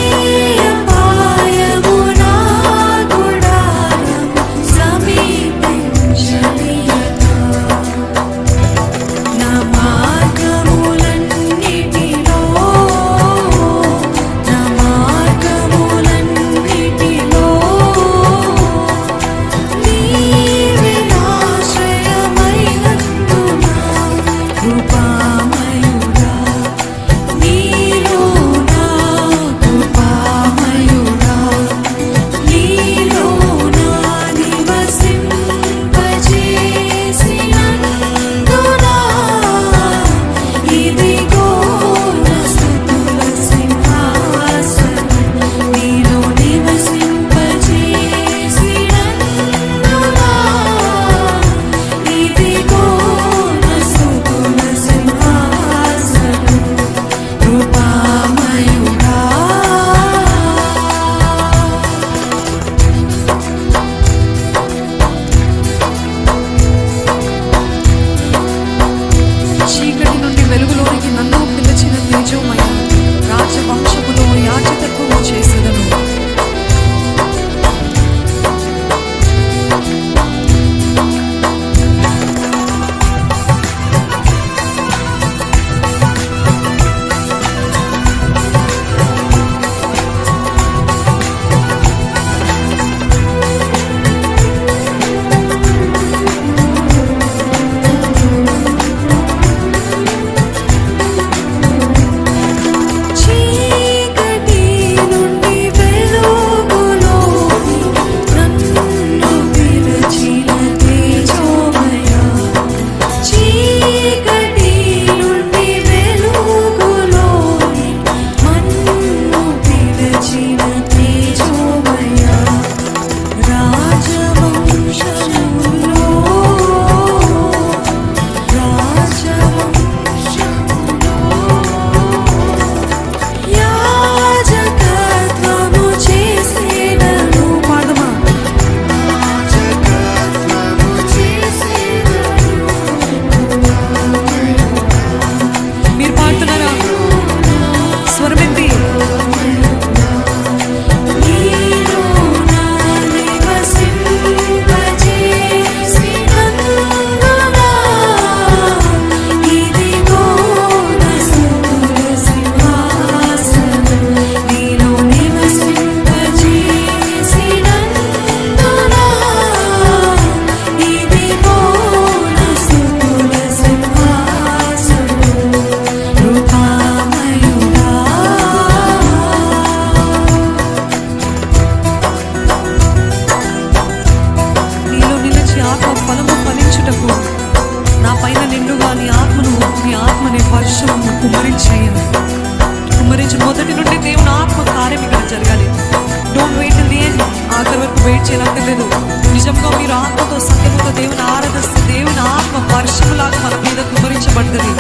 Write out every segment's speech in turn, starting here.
ఏ అపాయము వెయిట్ చేయనక్కర్లేదు. నిజంగా మీరు ఆత్మతో సత్యముతో దేవుని ఆరాధిస్తే దేవుని ఆత్మ వర్షములాగా మన మీద కుమరించబడుతుంది.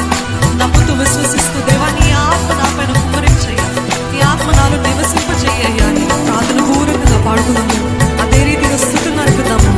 నమ్ముతూ విశ్వసిస్తూ దేవా నీ ఆత్మ నా పైన కుమరించయ్యా, నీ ఆత్మ నాలో నివసింపజేయ్యా అని ప్రార్థన పూర్వకంగా పాడుకున్నాము. అదే రీతిగా స్తుతులు నడుపుతాము.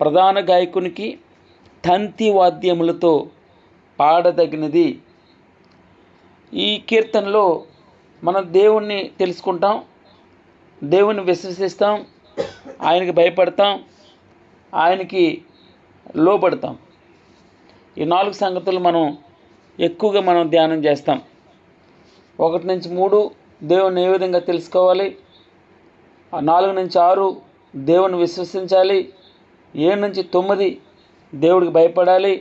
ప్రధాన గాయకునికి తంతి వాద్యములతో పాడదగినది. ఈ కీర్తనలో మనం దేవుణ్ణి తెలుసుకుంటాం, దేవుణ్ణి విశ్వసిస్తాం, ఆయనకి భయపడతాం, ఆయనకి లోబడతాం. ఈ 4 సంగతులు మనం ఎక్కువగా ధ్యానం చేస్తాం. 1 నుంచి 3 దేవుణ్ణి ఏ విధంగా తెలుసుకోవాలి, 4 నుంచి 6 దేవుని విశ్వసించాలి, 7 నుంచి 9 దేవుడికి భయపడాలి,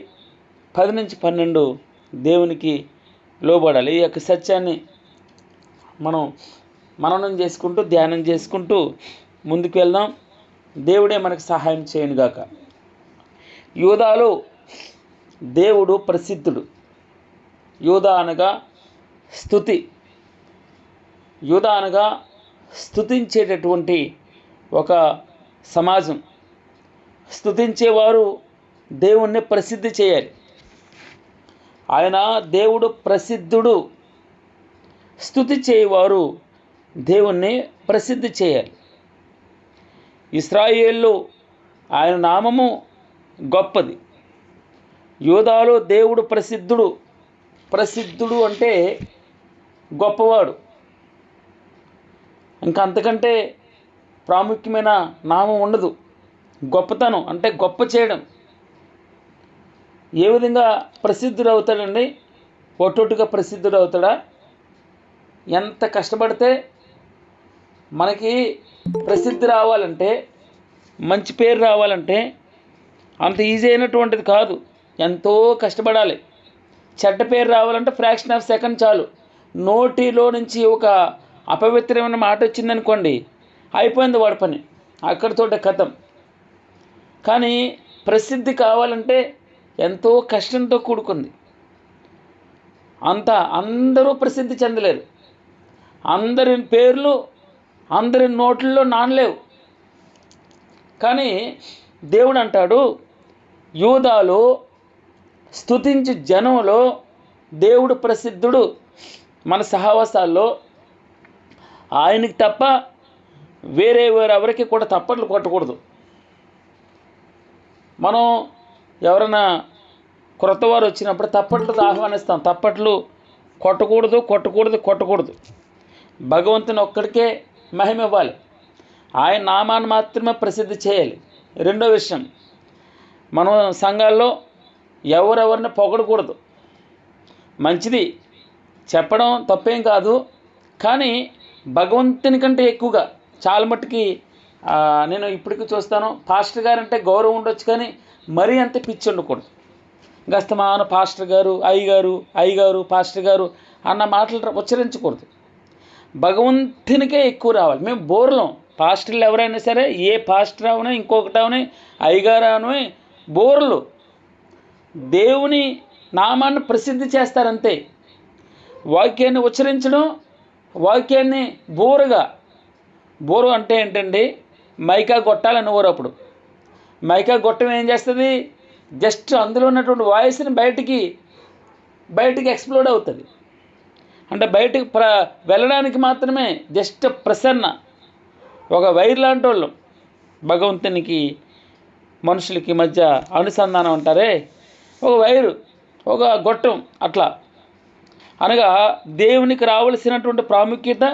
10 నుంచి 12 దేవునికి లోబడాలి. ఈ యొక్క సత్యాన్ని మనం మననం చేసుకుంటూ ధ్యానం చేసుకుంటూ ముందుకు వెళ్దాం. దేవుడే మనకు సహాయం చేయనుగాక. యూదాలో దేవుడు ప్రసిద్ధుడు. యూదా అనగా స్తుతి. యూదా అనగా స్తుతించేటటువంటి ఒక సమాజం. స్తుతించేవారు దేవుణ్ణి ప్రసిద్ధి చేయాలి. ఆయన దేవుడు ప్రసిద్ధుడు. స్తుతి చేయవారు దేవుణ్ణి ప్రసిద్ధి చేయాలి. ఇశ్రాయేల్లో ఆయన నామము గొప్పది. యూదాలో దేవుడు ప్రసిద్ధుడు. ప్రసిద్ధుడు అంటే గొప్పవాడు. ఇంకా అంతకంటే ప్రాముఖ్యమైన నామం ఉండదు. గొప్పతనం అంటే గొప్ప చేయడం. ఏ విధంగా ప్రసిద్ధుడు అవుతాడండి? ఒట్టొట్టుగా ప్రసిద్ధుడు అవుతాడా? ఎంత కష్టపడితే మనకి ప్రసిద్ధి రావాలంటే, మంచి పేరు రావాలంటే అంత ఈజీ అయినటువంటిది కాదు. ఎంతో కష్టపడాలి. చెడ్డ పేరు రావాలంటే ఫ్రాక్షన్ ఆఫ్ సెకండ్ చాలు. నోటిలో నుంచి ఒక అపవిత్రమైన మాట వచ్చిందనుకోండి, అయిపోయింది వాడి పని, అక్కడితోటే కథం. కానీ ప్రసిద్ధి కావాలంటే ఎంతో కష్టంతో కూడుకుంది. అందరూ ప్రసిద్ధి చెందలేరు. అందరి పేర్లు అందరి నోట్లలో నానలేవు. కానీ దేవుడు అంటాడు, యూదాలో స్తుతించి జనంలో దేవుడు ప్రసిద్ధుడు. మన సహవాసాల్లో ఆయనకి తప్ప వేరెవరికి కూడా తప్పట్లు కొట్టకూడదు. మనం ఎవరైనా క్రొత్త వారు వచ్చినప్పుడు తప్పట్లతో ఆహ్వానిస్తాం. తప్పట్లు కొట్టకూడదు. భగవంతుని ఒక్కడికే మహిమ ఇవ్వాలి. ఆయన నామాన్ని మాత్రమే ప్రసిద్ధి చేయాలి. రెండో విషయం, మనం సంఘాల్లో ఎవరెవరిని పొగడకూడదు. మంచిది, చెప్పడం తప్పేం కాదు. కానీ భగవంతుని కంటే ఎక్కువగా చాలా మట్టుకి నేను ఇప్పటికీ చూస్తాను, పాస్టర్ గారు అంటే గౌరవం ఉండొచ్చు, కానీ మరీ అంత పిచ్చి ఉండకూడదు. గస్తమాన పాస్టర్ గారు, అయ్యగారు, పాస్టర్ గారు అన్న మాటలు ఉచ్చరించకూడదు. భగవంతునికే ఎక్కువ రావాలి. మేము బోర్లం. పాస్టర్లు ఎవరైనా సరే, ఏ పాస్టర్ అవనే, ఇంకొకటి అవనే, అయ్యగారు అవనే, బోర్లు దేవుని నామాన్ని ప్రసిద్ధి చేస్తారంతే. వాక్యాన్ని ఉచ్చరించడం, వాక్యాన్ని బోరు అంటే ఏంటండి? మైకా గొట్టాలని ఊరు. అప్పుడు మైకా గొట్టం ఏం చేస్తుంది? జస్ట్ అందులో ఉన్నటువంటి వాయిస్ని బయటికి ఎక్స్ప్లోడ్ అవుతుంది. అంటే బయటకు వెళ్ళడానికి మాత్రమే జస్ట్ ప్రసన్న. ఒక వైర్ లాంటి వాళ్ళు భగవంతునికి మనుషులకి మధ్య అనుసంధానం అంటారే, ఒక వైరు, ఒక గొట్టం అట్లా. అనగా దేవునికి రావలసినటువంటి ప్రాముఖ్యత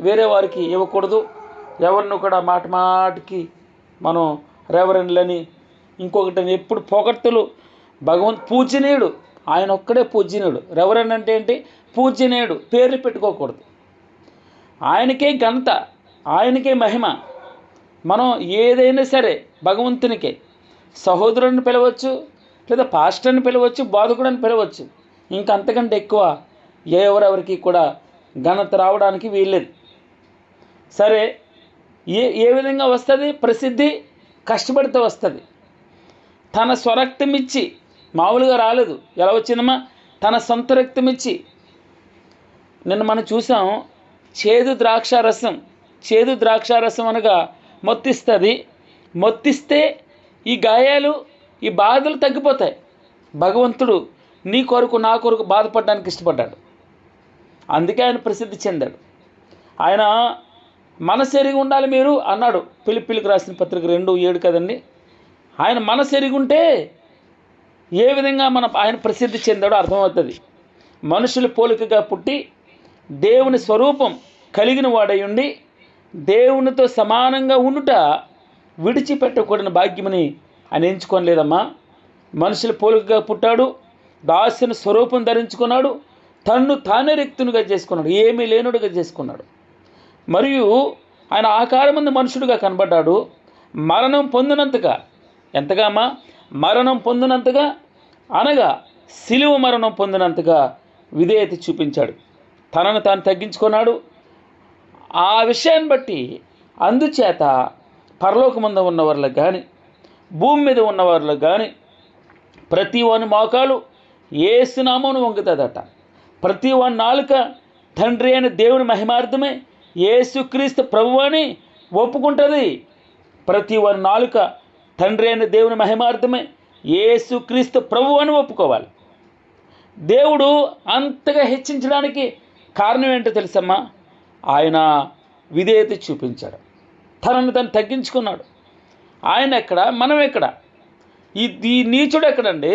వేరే వారికి ఇవ్వకూడదు. ఎవరిని కూడా మాటికి మనం రెవరెండ్లని ఇంకొకటి ఎప్పుడు పొగడ్తలు. పూజనీయుడు, ఆయన ఒక్కడే పూజనీయుడు. రెవరెండ్ అంటే ఏంటి? పూజనీయుడు. పేర్లు పెట్టుకోకూడదు. ఆయనకే ఘనత, ఆయనకే మహిమ. మనం ఏదైనా సరే భగవంతునికే. సహోదరుని పిలవచ్చు, లేదా పాస్టర్ని పిలవచ్చు, బోధకుడిని పిలవచ్చు. ఇంకంతకంటే ఎక్కువ ఎవరెవరికి కూడా ఘనత రావడానికి వీల్లేదు. సరే, ఏ విధంగా వస్తుంది ప్రసిద్ధి? కష్టపడితే వస్తుంది. తన స్వరక్తం ఇచ్చి, మామూలుగా రాలేదు. ఎలా వచ్చిందమ్మా? తన సొంత రక్తం ఇచ్చి. నిన్న మనం చూసాం, చేదు ద్రాక్షారసం అనగా మొత్తిస్తుంది. మొత్తిస్తే ఈ గాయాలు, ఈ బాధలు తగ్గిపోతాయి. భగవంతుడు నీ కొరకు, నా కొరకు బాధపడడానికి ఇష్టపడ్డాడు. అందుకే ఆయన ప్రసిద్ధి చెందాడు. ఆయన మనసు ఎరిగి ఉండాలి మీరు అన్నాడు. ఫిలిప్పీలకు రాసిన పత్రిక 2:7 కదండి. ఆయన మనసు ఎరిగి ఉంటే ఏ విధంగా ఆయన ప్రసిద్ధి చెందాడో అర్థమవుతుంది. మనుషుల పోలికగా పుట్టి దేవుని స్వరూపం కలిగిన వాడై ఉండి దేవునితో సమానంగా ఉండుట విడిచిపెట్టకూడని భాగ్యమని ఆయన ఎంచుకోలేదమ్మా. మనుషుల పోలికగా పుట్టాడు, దాసుని స్వరూపం ధరించుకున్నాడు, తన్ను తానే రిక్తునిగా చేసుకున్నాడు, ఏమీ లేనుడుగా చేసుకున్నాడు. మరియు ఆయన ఆకారమందు మనుషుడిగా కనబడ్డాడు. మరణం పొందినంతగా, ఎంతగా అమ్మా? మరణం పొందినంతగా, అనగా సిలువ మరణం పొందినంతగా విధేయత చూపించాడు. తనను తాను తగ్గించుకున్నాడు. ఆ విషయాన్ని బట్టి అందుచేత పరలోకమందు ఉన్నవాళ్ళకు కానీ భూమి మీద ఉన్నవాళ్ళకు కానీ ప్రతి వాని మోకాలు యేసునామమున వంగుతుందట. ప్రతి వాని నాలుక తండ్రి అయిన దేవుని మహిమార్థమే యేసుక్రీస్తు ప్రభువు అని ఒప్పుకుంటుంది. ప్రతి వాని నాలుక తండ్రి అయిన దేవుని మహిమార్థమే యేసుక్రీస్తు ప్రభువు అని ఒప్పుకోవాలి. దేవుడు అంతగా హెచ్చించడానికి కారణం ఏంటో తెలుసమ్మా? ఆయన విధేయత చూపించాడు, తనను తను తగ్గించుకున్నాడు. ఆయన ఎక్కడ, మనం ఎక్కడ? ఈ నీచుడు ఎక్కడండి?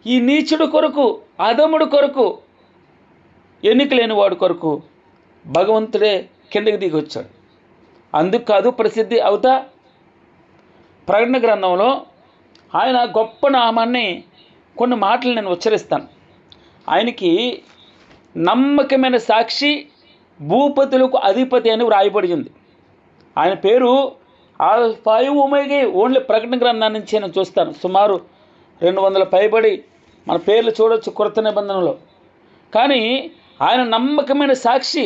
ఈ నీచుడు కొరకు, అధముడు కొరకు, ఎన్నిక లేని వాడు కొరకు భగవంతుడే కిందకి దిగి వచ్చాడు. అందుకు కాదు ప్రసిద్ధి అవుతా. ప్రకటన గ్రంథంలో ఆయన గొప్ప నామాన్ని కొన్ని మాటలు నేను ఉచ్చరిస్తాను. ఆయనకి నమ్మకమైన సాక్షి, భూపతులకు అధిపతి అని వ్రాయబడి ఉంది. ఆయన పేరు ఆల్ఫాయు ఒమేగా. ఓన్లీ ప్రకటన గ్రంథాన్ని నుంచి నేను చూస్తాను. సుమారు 200 పైబడి మన పేర్లు చూడవచ్చు కొత్త నిబంధనలో. కానీ ఆయన నమ్మకమైన సాక్షి,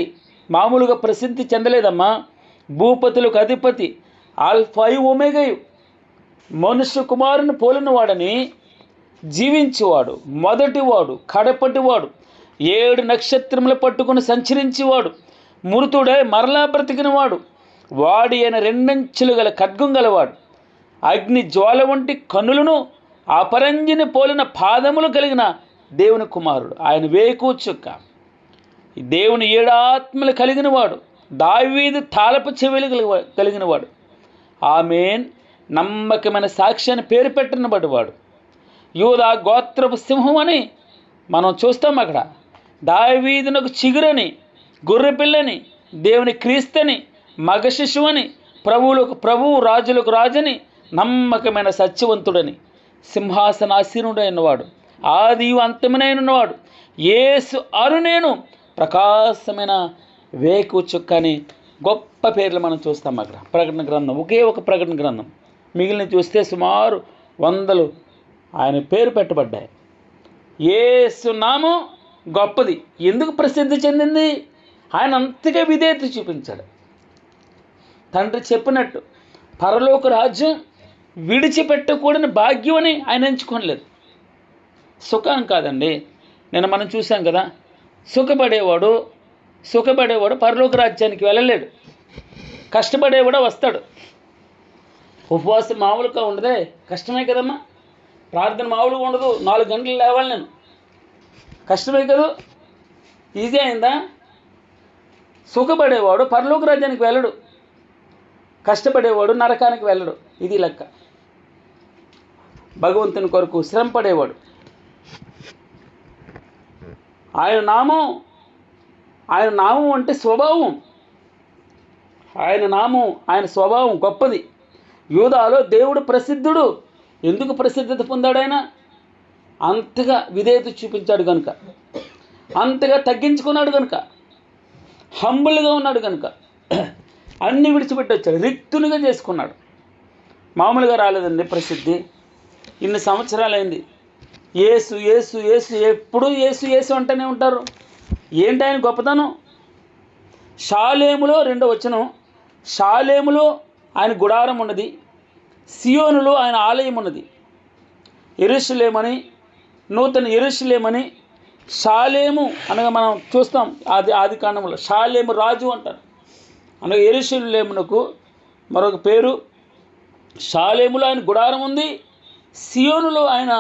మామూలుగా ప్రసిద్ధి చెందలేదమ్మా. భూపతులకు అధిపతి, ఆల్ఫాయు ఒమేగాయు, మనుష్య కుమారుని పోలిన వాడని, జీవించేవాడు, మొదటివాడు, కడపటివాడు, 7 నక్షత్రములు పట్టుకుని సంచరించేవాడు, మృతుడై మరలా బ్రతికినవాడు, వాడి అయిన 2 అంచులు గల ఖడ్గం గలవాడు, అగ్ని జ్వాల వంటి కన్నులను అపరంజిని పోలిన పాదములు కలిగిన దేవుని కుమారుడు. ఆయన వేకు చుక్క, దేవుని 7 ఆత్మలు కలిగినవాడు, దావీదు తాళపు చెవులు కలిగినవాడు, ఆమేన్, నమ్మకమైన సాక్షి అని పేరు పెట్టినబడివాడు, యూదా గోత్రపు సింహం అని మనం చూస్తాం. అక్కడ దావీదునకు చిగురని, గొర్రెపిల్లని, దేవుని క్రీస్తని, మగ శిశువని, ప్రభువులకు ప్రభువు, రాజులకు రాజని, నమ్మకమైన సత్యవంతుడని, సింహాసనాసీనుడైనవాడు, ఆదియు అంతమునైనవాడు, యేసు అరుణేను, ప్రకాశమైన వేకు చుక్క అని గొప్ప పేర్లు మనం చూస్తాం. అక్కడ ప్రకటన గ్రంథం, ఒకే ఒక ప్రకటన గ్రంథం, మిగిలిన చూస్తే సుమారు 100 ఆయన పేరు పెట్టబడ్డాయి. యేసు నామం గొప్పది. ఎందుకు ప్రసిద్ధి చెందింది? ఆయన అంతగా విధేయత చూపించాడు. తండ్రి చెప్పినట్టు పరలోక రాజ్యం విడిచిపెట్టకూడని భాగ్యం అని ఆయన ఎంచుకోలేదు. సుఖం కాదండి. నిన్న మనం చూసాం కదా, సుఖపడేవాడు పరలోక రాజ్యానికి వెళ్ళలేడు. కష్టపడేవాడు వస్తాడు. ఉపవాసం మామూలుగా ఉండదే, కష్టమే కదమ్మా. ప్రార్థన మామూలుగా ఉండదు. 4 గంటలు లేవాలి నేను, కష్టమే కదా. ఈజీ అయిందా? సుఖపడేవాడు పరలోక రాజ్యానికి వెళ్ళడు, కష్టపడేవాడు నరకానికి వెళ్ళడు. ఇది లెక్క. భగవంతుని కొరకు శ్రమ పడేవాడు, ఆయన నామం అంటే స్వభావం. ఆయన స్వభావం గొప్పది. యూదాలో దేవుడు ప్రసిద్ధుడు. ఎందుకు ప్రసిద్ధత పొందాడు? ఆయన అంతగా విధేయత చూపించాడు కనుక, అంతగా తగ్గించుకున్నాడు కనుక, హంబుల్గా ఉన్నాడు కనుక, అన్నీ విడిచిపెట్టి వచ్చాడు, రిక్తునిగా చేసుకున్నాడు. మామూలుగా రాలేదండి ప్రసిద్ధి. ఇన్ని సంవత్సరాలైంది. యేసు యేసు యేసు, ఎప్పుడు యేసు యేసు అంటూనే ఉంటారు. ఏంటి ఆయన గొప్పతనం? షాలేములో 2వ వచనం, షాలేములో ఆయన గుడారం ఉన్నది, సియోనులో ఆయన ఆలయం ఉన్నది. యెరూషలేమని, నూతన యెరూషలేమని, షాలేము అనగా మనం చూస్తాం ఆది కాండంలో షాలేము రాజు అంటారు. అనగా యెరూషలేమునకు మరొక పేరు. షాలేములో ఆయన గుడారం ఉంది, సియోనులో ఆయన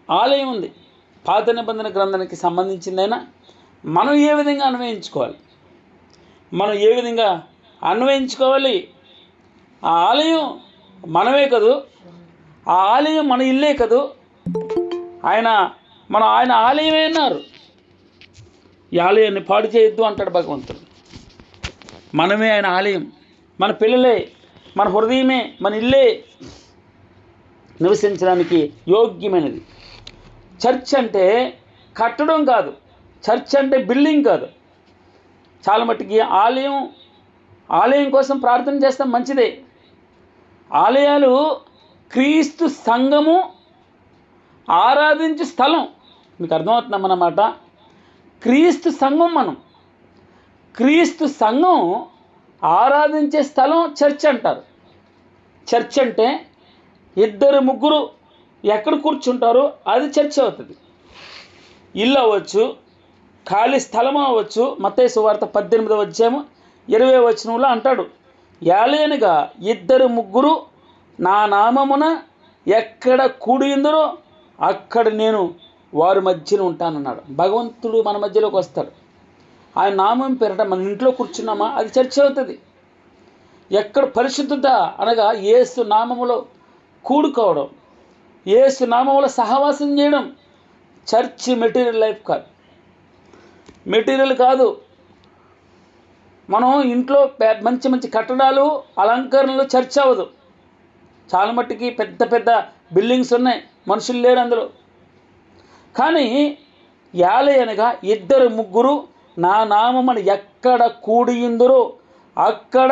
ఆలయం ఉంది. పాత నిబంధన గ్రంథానికి సంబంధించిందైనా మనం ఏ విధంగా అన్వయించుకోవాలి? ఆ ఆలయం మనమే కదూ, ఆ ఆలయం మన ఇల్లే కదూ. ఆయన ఆలయమే అన్నారు. ఈ ఆలయాన్ని పాడు చేయొద్దు అంటాడు భగవంతుడు. మనమే ఆయన ఆలయం, మన పిల్లలే, మన హృదయమే, మన ఇల్లే నివసించడానికి యోగ్యమైనది. చర్చ్ అంటే కట్టడం కాదు, చర్చ్ అంటే బిల్డింగ్ కాదు. చాలా మట్టుకి ఆలయం కోసం ప్రార్థన చేస్తాం, మంచిదే. ఆలయాలు క్రీస్తు సంఘము ఆరాధించే స్థలం. మీకు అర్థమవుతుందన్నమాట. క్రీస్తు సంఘం, మనం క్రీస్తు సంఘం ఆరాధించే స్థలం చర్చ్ అంటారు. చర్చ్ అంటే 2-3 ఎక్కడ కూర్చుంటారో అది చర్చ్ అవుతుంది. ఇల్లు అవ్వచ్చు, ఖాళీ స్థలం అవ్వచ్చు. మత్తయి సువార్త 18:20 అంటాడు, ఏలయనగా 2-3 నా నామమున ఎక్కడ కూడియుందరో అక్కడ నేను వారి మధ్యన ఉంటానన్నాడు. భగవంతుడు మన మధ్యలోకి వస్తాడు. ఆయన నామం పేరట మన ఇంట్లో కూర్చున్నామా అది చర్చ్ అవుతుంది. ఎక్కడ పరిశుద్ధత అనగా యేసు నామములో కూడుకోవడం, యేసు నామములో సహవాసం చేయడం చర్చ్. మెటీరియల్ లైఫ్ కాదు, మెటీరియల్ కాదు. మనం ఇంట్లో మంచి మంచి కట్టడాలు, అలంకరణలు చర్చ్ అవ్వదు. చాలా మట్టుకి పెద్ద పెద్ద బిల్డింగ్స్ ఉన్నాయి, మనుషులు లేరు అందులో. కానీ యాలయనగా 2-3 నా నామమున ఎక్కడ కూడియుందురో అక్కడ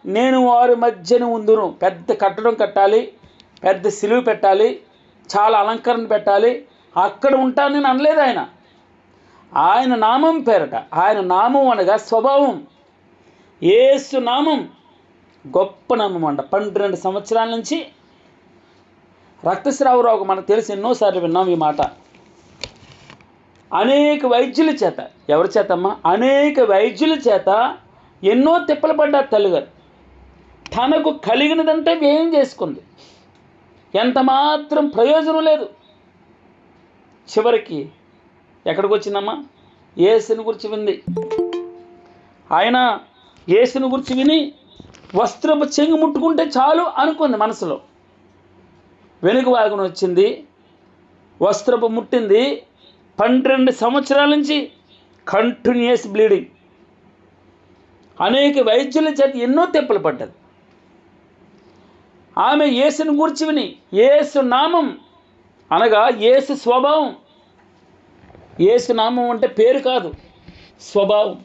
నేను వారి మధ్యన ఉందును. పెద్ద కట్టడం కట్టాలి, పెద్ద సిలువ పెట్టాలి, చాలా అలంకరణ పెట్టాలి, అక్కడ ఉంటాను నేను అనలేదు ఆయన. ఆయన నామం పేరట, ఆయన నామం అనగా స్వభావం. యేసు నామం గొప్ప నామం అంట. 12 సంవత్సరాల నుంచి రక్తస్రావ రోగం మనకు తెలిసి ఎన్నోసార్లు విన్నాం ఈ మాట. అనేక వైద్యుల చేత, ఎవరి చేతమ్మా? అనేక వైద్యుల చేత ఎన్నో తిప్పలు పడ్డారు తల్లిగారు. తనకు కలిగినదంటే వ్యయం చేసుకుంది, ఎంత మాత్రం ప్రయోజనం లేదు. చివరికి ఎక్కడికి వచ్చిందమ్మా? యేసుని గురించి వింది. ఆయన యేసుని గురించి విని వస్త్రపు చెంగు ముట్టుకుంటే చాలు అనుకుంది మనసులో. వెనుక వాగున వచ్చింది, వస్త్రపు ముట్టింది. 12 సంవత్సరాల నుంచి కంటిన్యూస్ బ్లీడింగ్. అనేక వైద్యుల చేత ఎన్నో తెప్పలు పడ్డది. ఆమె యేసుని గురించి విని, యేసు నామం అనగా యేసు స్వభావం. యేసు నామం అంటే పేరు కాదు, స్వభావం.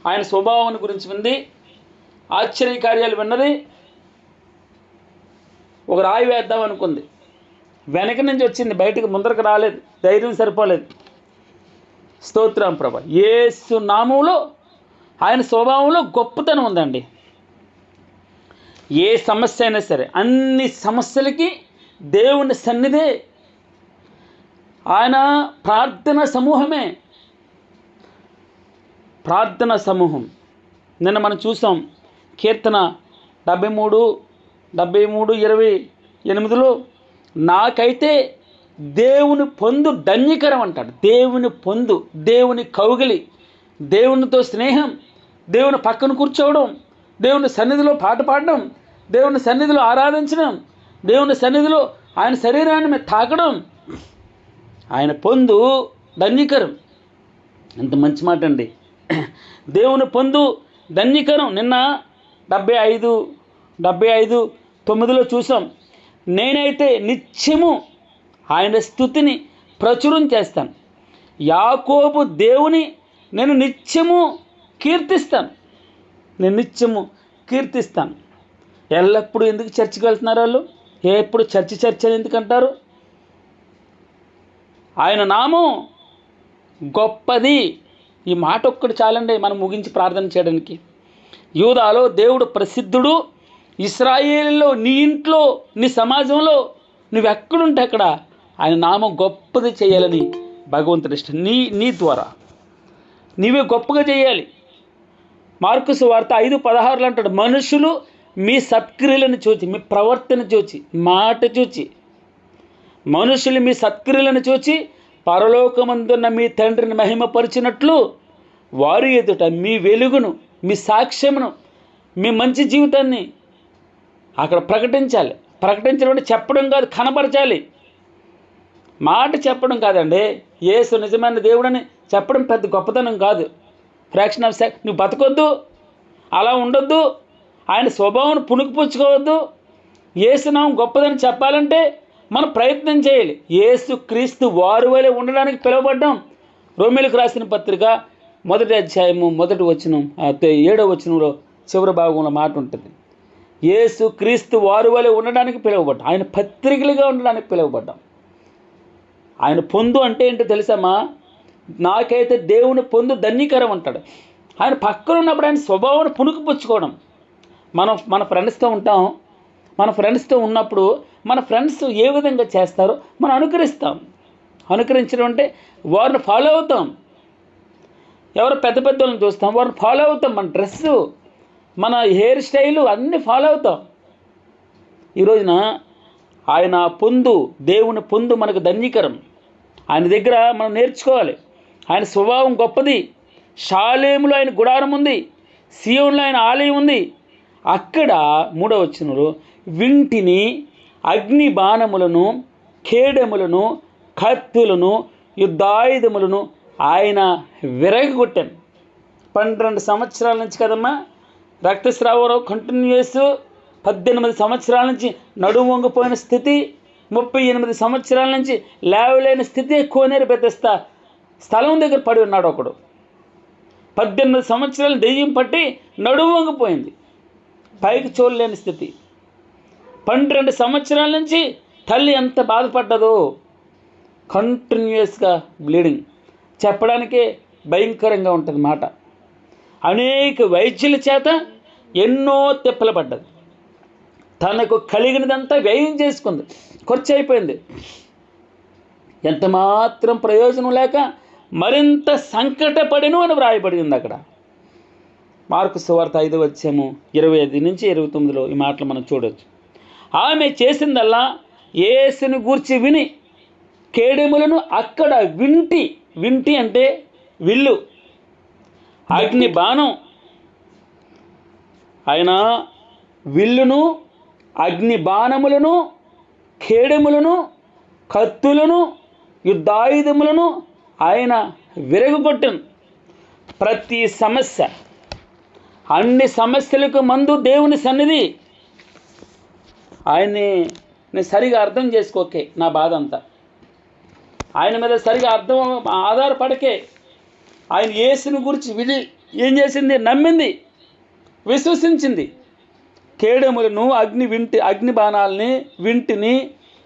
ఆయన స్వభావాన్ని గురించి వింది, ఆశ్చర్యకార్యాలు విన్నది. ఒక రాయి వేద్దాం అనుకుంది, వెనక నుంచి వచ్చింది, బయటకు ముందరకు రాలేదు, ధైర్యం సరిపోలేదు. స్తోత్రం ప్రభా. యేసు నామంలో, ఆయన స్వభావంలో గొప్పతనం ఉందండి. ఏ సమస్య అయినా సరే, అన్ని సమస్యలకి దేవుని సన్నిధే. ఆయన ప్రార్థన సమూహమే, ప్రార్థన సమూహం. నిన్న మనం చూసాం కీర్తన 73:28 నాకైతే దేవుని పొందు ధన్యకరం అంటాడు. దేవుని పొందు, దేవుని కౌగిలి, దేవునితో స్నేహం, దేవుని పక్కన కూర్చోవడం, దేవుని సన్నిధిలో పాట పాడడం, దేవుని సన్నిధిలో ఆరాధించడం, దేవుని సన్నిధిలో ఆయన శరీరాన్ని మీద తాకడం, ఆయన పొందు ధన్యకరం. ఎంత మంచి మాట అండి. దేవుని పొందు ధన్యకరం. నిన్న 75:9 చూసాం. నేనైతే నిత్యము ఆయన స్తుతిని ప్రచురం చేస్తాను. యాకోబు దేవుని నేను నిత్యము కీర్తిస్తాను. నేను నిత్యము కీర్తిస్తాను. ఎల్లప్పుడూ ఎందుకు చర్చికి వెళ్తున్నారు వాళ్ళు? ఎప్పుడు చర్చి అని ఎందుకు అంటారు? ఆయన నామం గొప్పది. ఈ మాట ఒక్కటి చాలండి మనం ముగించి ప్రార్థన చేయడానికి. యూదాలో దేవుడు ప్రసిద్ధుడు, ఇశ్రాయేలులో, నీ ఇంట్లో, నీ సమాజంలో, నువ్వెక్కడుంటే అక్కడ ఆయన నామం గొప్పది చేయాలని భగవంతుడి ఇష్టం. నీ ద్వారా నీవే గొప్పగా చేయాలి. మార్కు సువార్త 5:16 అంటాడు, మనుషులు మీ సత్క్రియలను చూచి, మీ ప్రవర్తన చూచి, మాట చూచి, మనుషులు మీ సత్క్రియలను చూచి పరలోకమందున్న మీ తండ్రిని మహిమపరిచినట్లు వారి ఎదుట మీ వెలుగును, మీ సాక్ష్యమును, మీ మంచి జీవితాన్ని అక్కడ ప్రకటించాలి. ప్రకటించడం అంటే చెప్పడం కాదు, కనపరచాలి. మాట చెప్పడం కాదండి, యేసు నిజమైన దేవుడని చెప్పడం పెద్ద గొప్పతనం కాదు. ఫ్రాక్షన్ ఆఫ్ సెకండ్ నువ్వు బతకొద్దు, అలా ఉండొద్దు, ఆయన స్వభావం పుణుకుపుచ్చుకోవద్దు. యేసునామం గొప్పదని చెప్పాలంటే మనం ప్రయత్నం చేయాలి. యేసు క్రీస్తు వారు వలె ఉండడానికి పిలువబడ్డాం. రోమీయులకు రాసిన పత్రిక 1వ అధ్యాయము 1వ వచనం 7వ వచనంలో చివరి భాగంలో మాట ఉంటుంది. యేసు క్రీస్తు వారు వలె ఉండడానికి పిలువబడ్డాం. ఆయన పత్రికలుగా ఉండడానికి పిలువబడ్డాం. ఆయన పొందు అంటే ఏంటో తెలుసమ్మా? నాకైతే దేవుని పొందు ధన్యకరం అంటాడు. ఆయన పక్కన ఉన్నప్పుడు ఆయన స్వభావాన్ని పుణుకుపుచ్చుకోవడం. మన ఫ్రెండ్స్తో ఉంటాం. మన ఫ్రెండ్స్తో ఉన్నప్పుడు మన ఫ్రెండ్స్ ఏ విధంగా చేస్తారో మనం అనుకరిస్తాం. అనుకరించడం అంటే వారిని ఫాలో అవుతాం. ఎవరు పెద్ద పెద్దలను చూస్తాం, వారిని ఫాలో అవుతాం. మన డ్రెస్సు, మన హెయిర్ స్టైలు అన్నీ ఫాలో అవుతాం. ఈ రోజున ఆయన పొందు, దేవుని పొందు మనకు ధన్యకరం. ఆయన దగ్గర మనం నేర్చుకోవాలి. ఆయన స్వభావం గొప్పది. షాలేములో ఆయన గుడారం ఉంది, సీయోనులో ఆయన ఆలయం ఉంది. అక్కడ 3వ వచనంలో వింటిని, అగ్ని బాణములను, ఖేడములను, కత్తులను, యుద్ధాయుధములను ఆయన విరగొట్టాను. 12 సంవత్సరాల నుంచి కదమ్మా రక్తస్రావం కంటిన్యూస్. 18 సంవత్సరాల నుంచి నడుము వంగిపోయిన స్థితి, 38 సంవత్సరాల నుంచి లేవలేని స్థితి. కోనేరు బెతెస్దా స్థలం దగ్గర పడి ఉన్నాడు ఒకడు. 18 సంవత్సరాలు దెయ్యం పట్టి నడుము వంగిపోయింది, పైకి చూడలేని స్థితి. 12 సంవత్సరాల నుంచి తల్లి ఎంత బాధపడ్డదో. కంటిన్యూస్గా బ్లీడింగ్. చెప్పడానికే భయంకరంగా ఉంటుంది మాట. అనేక వైద్యుల చేత ఎన్నో తిప్పలు పడ్డది. తనకు కలిగినదంతా వ్యయం చేసుకుంది, ఖర్చు అయిపోయింది. ఎంత మాత్రం ప్రయోజనం లేక మరింత సంకటపడిను అని వ్రాయబడింది అక్కడ. మార్కు సువార్త 5వ అధ్యాయము 25 నుంచి 29లో ఈ మాటలు మనం చూడవచ్చు. ఆమె చేసిందల్లా యేసుని గూర్చి విని కేడెములను అక్కడ వింటి అంటే విల్లు, అగ్ని బాణం. ఆయన విల్లును, అగ్ని బాణములను, ఖేడములను, కత్తులను, యుద్ధాయుధములను ఆయన విరగొట్టను. ప్రతి సమస్య, అన్ని సమస్యలకు మందు దేవుని సన్నిధి. ఆయన్ని నేను సరిగా అర్థం చేసుకోకే నా బాధ అంతా. ఆయన మీద సరిగా ఆధారపడకే. ఆయన యేసుని గురించి విని ఏం చేసింది? నమ్మింది, విశ్వసించింది. కేడములను, అగ్ని బాణాలని, వింటిని,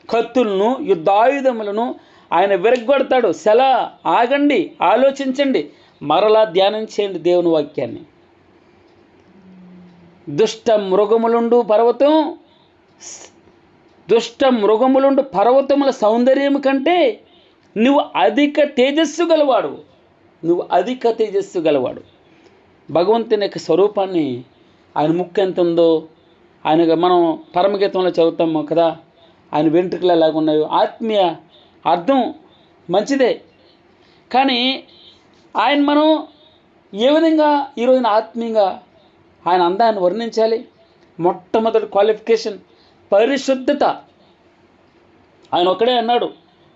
కత్తులను, యుద్ధాయుధములను ఆయన విరగొడతాడు. ఆగండి, ఆలోచించండి, మరలా ధ్యానం చేయండి దేవుని వాక్యాన్ని. దుష్ట మృగములుండు పర్వతముల సౌందర్యం కంటే నువ్వు అధిక తేజస్సు గలవాడు. భగవంతుని యొక్క స్వరూపాన్ని, ఆయన ముక్కు ఎంత ఉందో, ఆయన మనం పరమగీతంలో చదువుతాము కదా, ఆయన వెంట్రుకలు ఎలాగ ఉన్నాయో. ఆత్మీయ అర్థం మంచిదే, కానీ ఆయన మనం ఏ విధంగా ఈరోజున ఆత్మీయంగా ఆయన అందాన్ని వర్ణించాలి? మొట్టమొదటి క్వాలిఫికేషన్ పరిశుద్ధత. ఆయన ఒక్కడే అన్నాడు,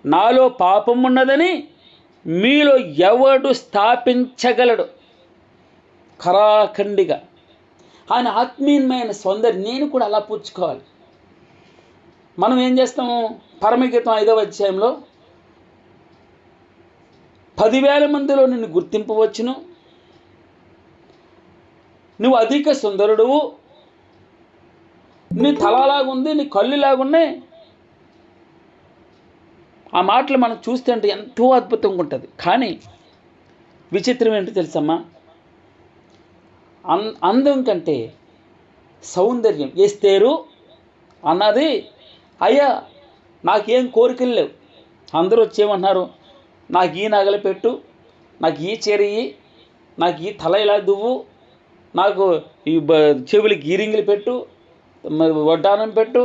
నాలో పాపం ఉన్నదని మీలో ఎవడు స్థాపించగలడు? ఖరాఖండిగా ఆయన ఆత్మీయమైన సౌందర్యం నేను కూడా అలా పుచ్చుకోవాలి. మనం ఏం చేస్తాము? పరమగీతం 5వ అధ్యాయంలో 10,000 మందిలో నిన్ను గుర్తింపవచ్చును, నువ్వు అధిక సుందరుడువు, నీ తలలాగుంది, నీ కళ్ళులాగున్నాయి. ఆ మాటలు మనం చూస్తుంటే ఎంతో అద్భుతంగా ఉంటుంది. కానీ విచిత్రం ఏంటో తెలుసమ్మా? అందం కంటే సౌందర్యం. ఎస్తేరు అన్నది, అయ్యా నాకేం కోరికలు లేవు. అందరూ వచ్చేమన్నారు, నాకు ఈ నగలు పెట్టు, నాకు ఈ చీర ఇయ్యి, నాకు ఈ తల ఇలా దువ్వు, నాకు ఈ చెవులకి ఈరింగులు పెట్టు, వడ్డానం పెట్టు.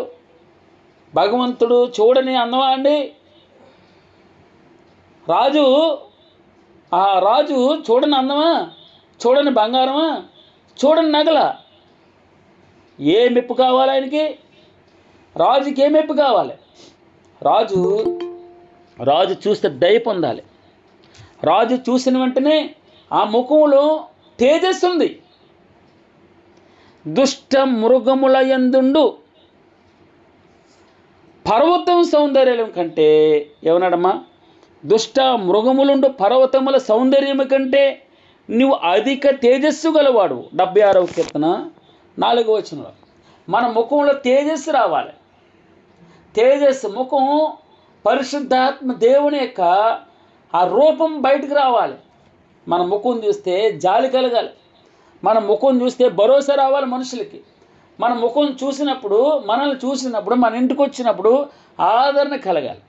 భగవంతుడు చూడని అందమా అండి? రాజు చూడని అందమా? చూడని బంగారమా? చూడని నగల? ఏ మెప్పు కావాలి ఆయనకి? రాజుకి ఏ మెప్పు కావాలి? రాజు రాజు చూస్తే దయ పొందాలి. రాజు చూసిన వెంటనే ఆ ముఖంలో తేజస్సు ఉంది. దుష్ట మృగముల యందుండు పర్వతం సౌందర్యం కంటే, ఏమన్నాడమ్మా? దుష్ట మృగములుండు పర్వతముల సౌందర్యము కంటే నువ్వు అధిక తేజస్సు గలవాడు. 76వ కీర్తన 4వ వచనంలో మన ముఖంలో తేజస్సు రావాలి. తేజస్సు, ముఖం పరిశుద్ధాత్మ దేవుని యొక్క ఆ రూపం బయటకు రావాలి. మన ముఖం చూస్తే జాలి కలగాలి. మన ముఖం చూస్తే భరోసా రావాలి మనుషులకి. మన ముఖం చూసినప్పుడు, మనల్ని చూసినప్పుడు, మన ఇంటికి వచ్చినప్పుడు ఆదరణ కలగాలి.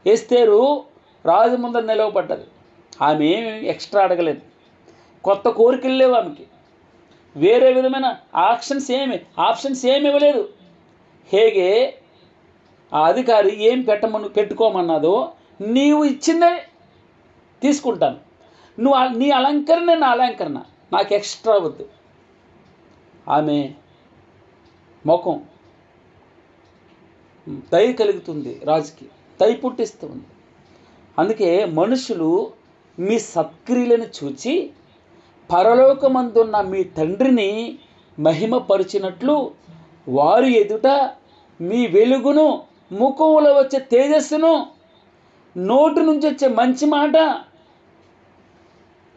ఎస్తేరు రాజు ముందర నిలవబడ్డది. ఆమె ఏమి ఎక్స్ట్రా అడగలేదు. కొత్త కోరికలు లేవు ఆమెకి. వేరే విధమైన ఆప్షన్స్ ఏమి ఇవ్వలేదు. హేగే ఆ అధికారి ఏం పెట్టుకోమన్నదో నీవు ఇచ్చిందే తీసుకుంటాను. నీ అలంకరణ నా అలంకరణ, నాకు ఎక్స్ట్రా వద్దు. ఆమె ముఖం దయ కలుగుతుంది, రాజుకి దయ పుట్టిస్తుంది. అందుకే మనుషులు మీ సత్క్రియలను చూచి పరలోకమందున్న మీ తండ్రిని మహిమపరిచినట్లు వారి ఎదుట మీ వెలుగును, ముఖంలో వచ్చే తేజస్సును, నోటి నుంచి వచ్చే మంచి మాట,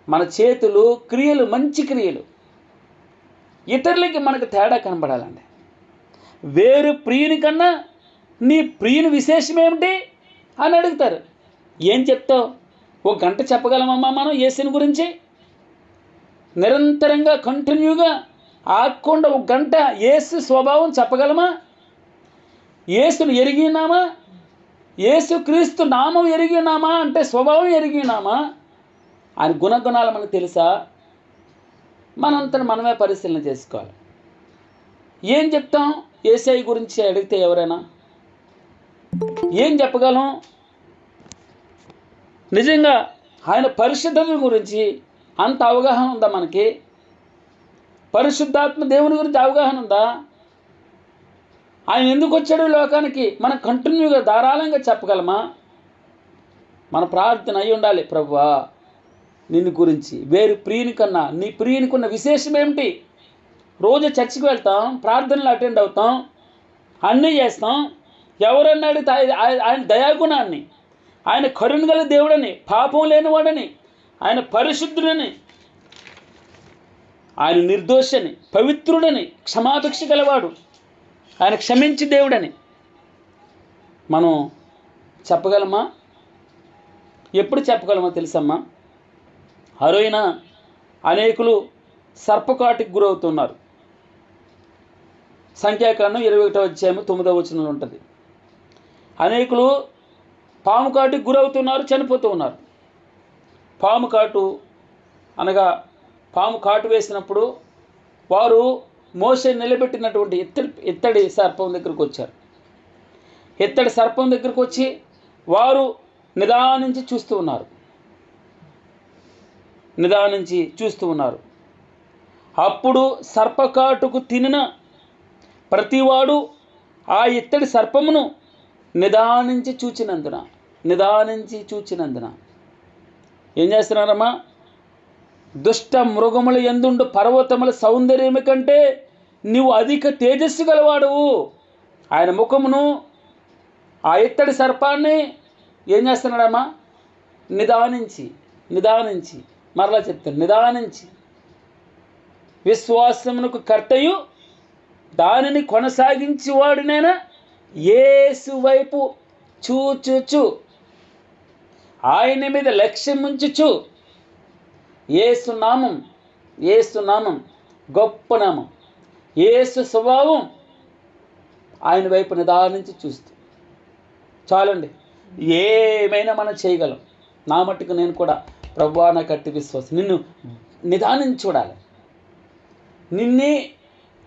మన చేతులు, క్రియలు, మంచి క్రియలు ఇతరులకి మనకు తేడా కనబడాలండి. వేరు ప్రియుని కన్నా నీ ప్రియుని విశేషం ఏమిటి అని అడుగుతారు. ఏం చెప్తావు? 1 గంట చెప్పగలమమ్మా మనం యేసుని గురించి? నిరంతరంగా కంటిన్యూగా ఆగకుండా 1 గంట యేసు స్వభావం చెప్పగలమా? యేసును ఎరిగి ఉన్నామా? యేసు క్రీస్తు నామం ఎరిగి ఉన్నామా? అంటే స్వభావం ఎరిగి ఉన్నామా? ఆయన గుణగుణాలు మనకు తెలుసా? మనంతట మనమే పరిశీలన చేసుకోవాలి. ఏం చెప్తాం యేసయ్య గురించి అడిగితే? ఎవరైనా ఏం చెప్పగలం? నిజంగా ఆయన పరిశుద్ధత గురించి అంత అవగాహన ఉందా మనకి? పరిశుద్ధాత్మ దేవుని గురించి అవగాహన ఉందా? ఆయన ఎందుకు వచ్చాడు లోకానికి మనం కంటిన్యూగా ధారాళంగా చెప్పగలమా? మన ప్రార్థన అయి ఉండాలి, ప్రభువా నిన్ను గురించి వేరు ప్రియుని కన్నా నీ ప్రియునికున్న విశేషం ఏమిటి? రోజు చర్చికి వెళ్తాం, ప్రార్థనలు అటెండ్ అవుతాం, అన్నీ చేస్తాం. ఎవరన్నా అడిగితే ఆయన దయాగుణాన్ని, ఆయన కరుణగల దేవుడని, పాపం లేనివాడని, ఆయన పరిశుద్ధుడని, ఆయన నిర్దోషని, పవిత్రుడని, క్షమాభిక్ష గలవాడు, ఆయన క్షమించి దేవుడని మనం చెప్పగలమా? ఎప్పుడు చెప్పగలమో తెలుసమ్మా? హరోయిన అనేకులు సర్పకాటికి గురవుతున్నారు. సంఖ్యాకాండం 21వ అధ్యాయం 9వ వచనంలో ఉంటుంది. అనేకులు పాము కాటుకి గురవుతున్నారు, చనిపోతూ ఉన్నారు. పాము కాటు అనగా పాము కాటు వేసినప్పుడు వారు మోషే నిలబెట్టినటువంటి ఇత్తడి సర్పం దగ్గరకు వచ్చారు. ఇత్తడి సర్పం దగ్గరకు వచ్చి వారు నిదానించి చూస్తూ ఉన్నారు. అప్పుడు సర్పకాటుకు తినిన ప్రతివాడు ఆ ఇత్తడి సర్పమును నిదానించి చూచినందున ఏం చేస్తున్నారమ్మా? దుష్ట మృగముల యందుండు పర్వతముల సౌందర్యము కంటే నీవు అధిక తేజస్సు గలవాడువు. ఆయన ముఖమును, ఆ ఇత్తడి సర్పాన్ని ఏం చేస్తున్నాడమ్మా? నిదానించి మరలా చెప్తాను, నిదానించి విశ్వాసమునకు కర్తయు దానిని కొనసాగించేవాడునైనా యేసు వైపు చూచుచు ఆయన మీద లక్ష్యం ఉంచుచు, యేసు నామం గొప్ప నామం, యేసు స్వభావం ఆయన వైపు నిదానించి చూస్తూ చాలండి. ఏమైనా మనం చేయగలం. నా మట్టుకు నేను కూడా ప్రభువా నాకు అట్టి విశ్వాసం, నిన్ను నిదానించి చూడాలి. నిన్నే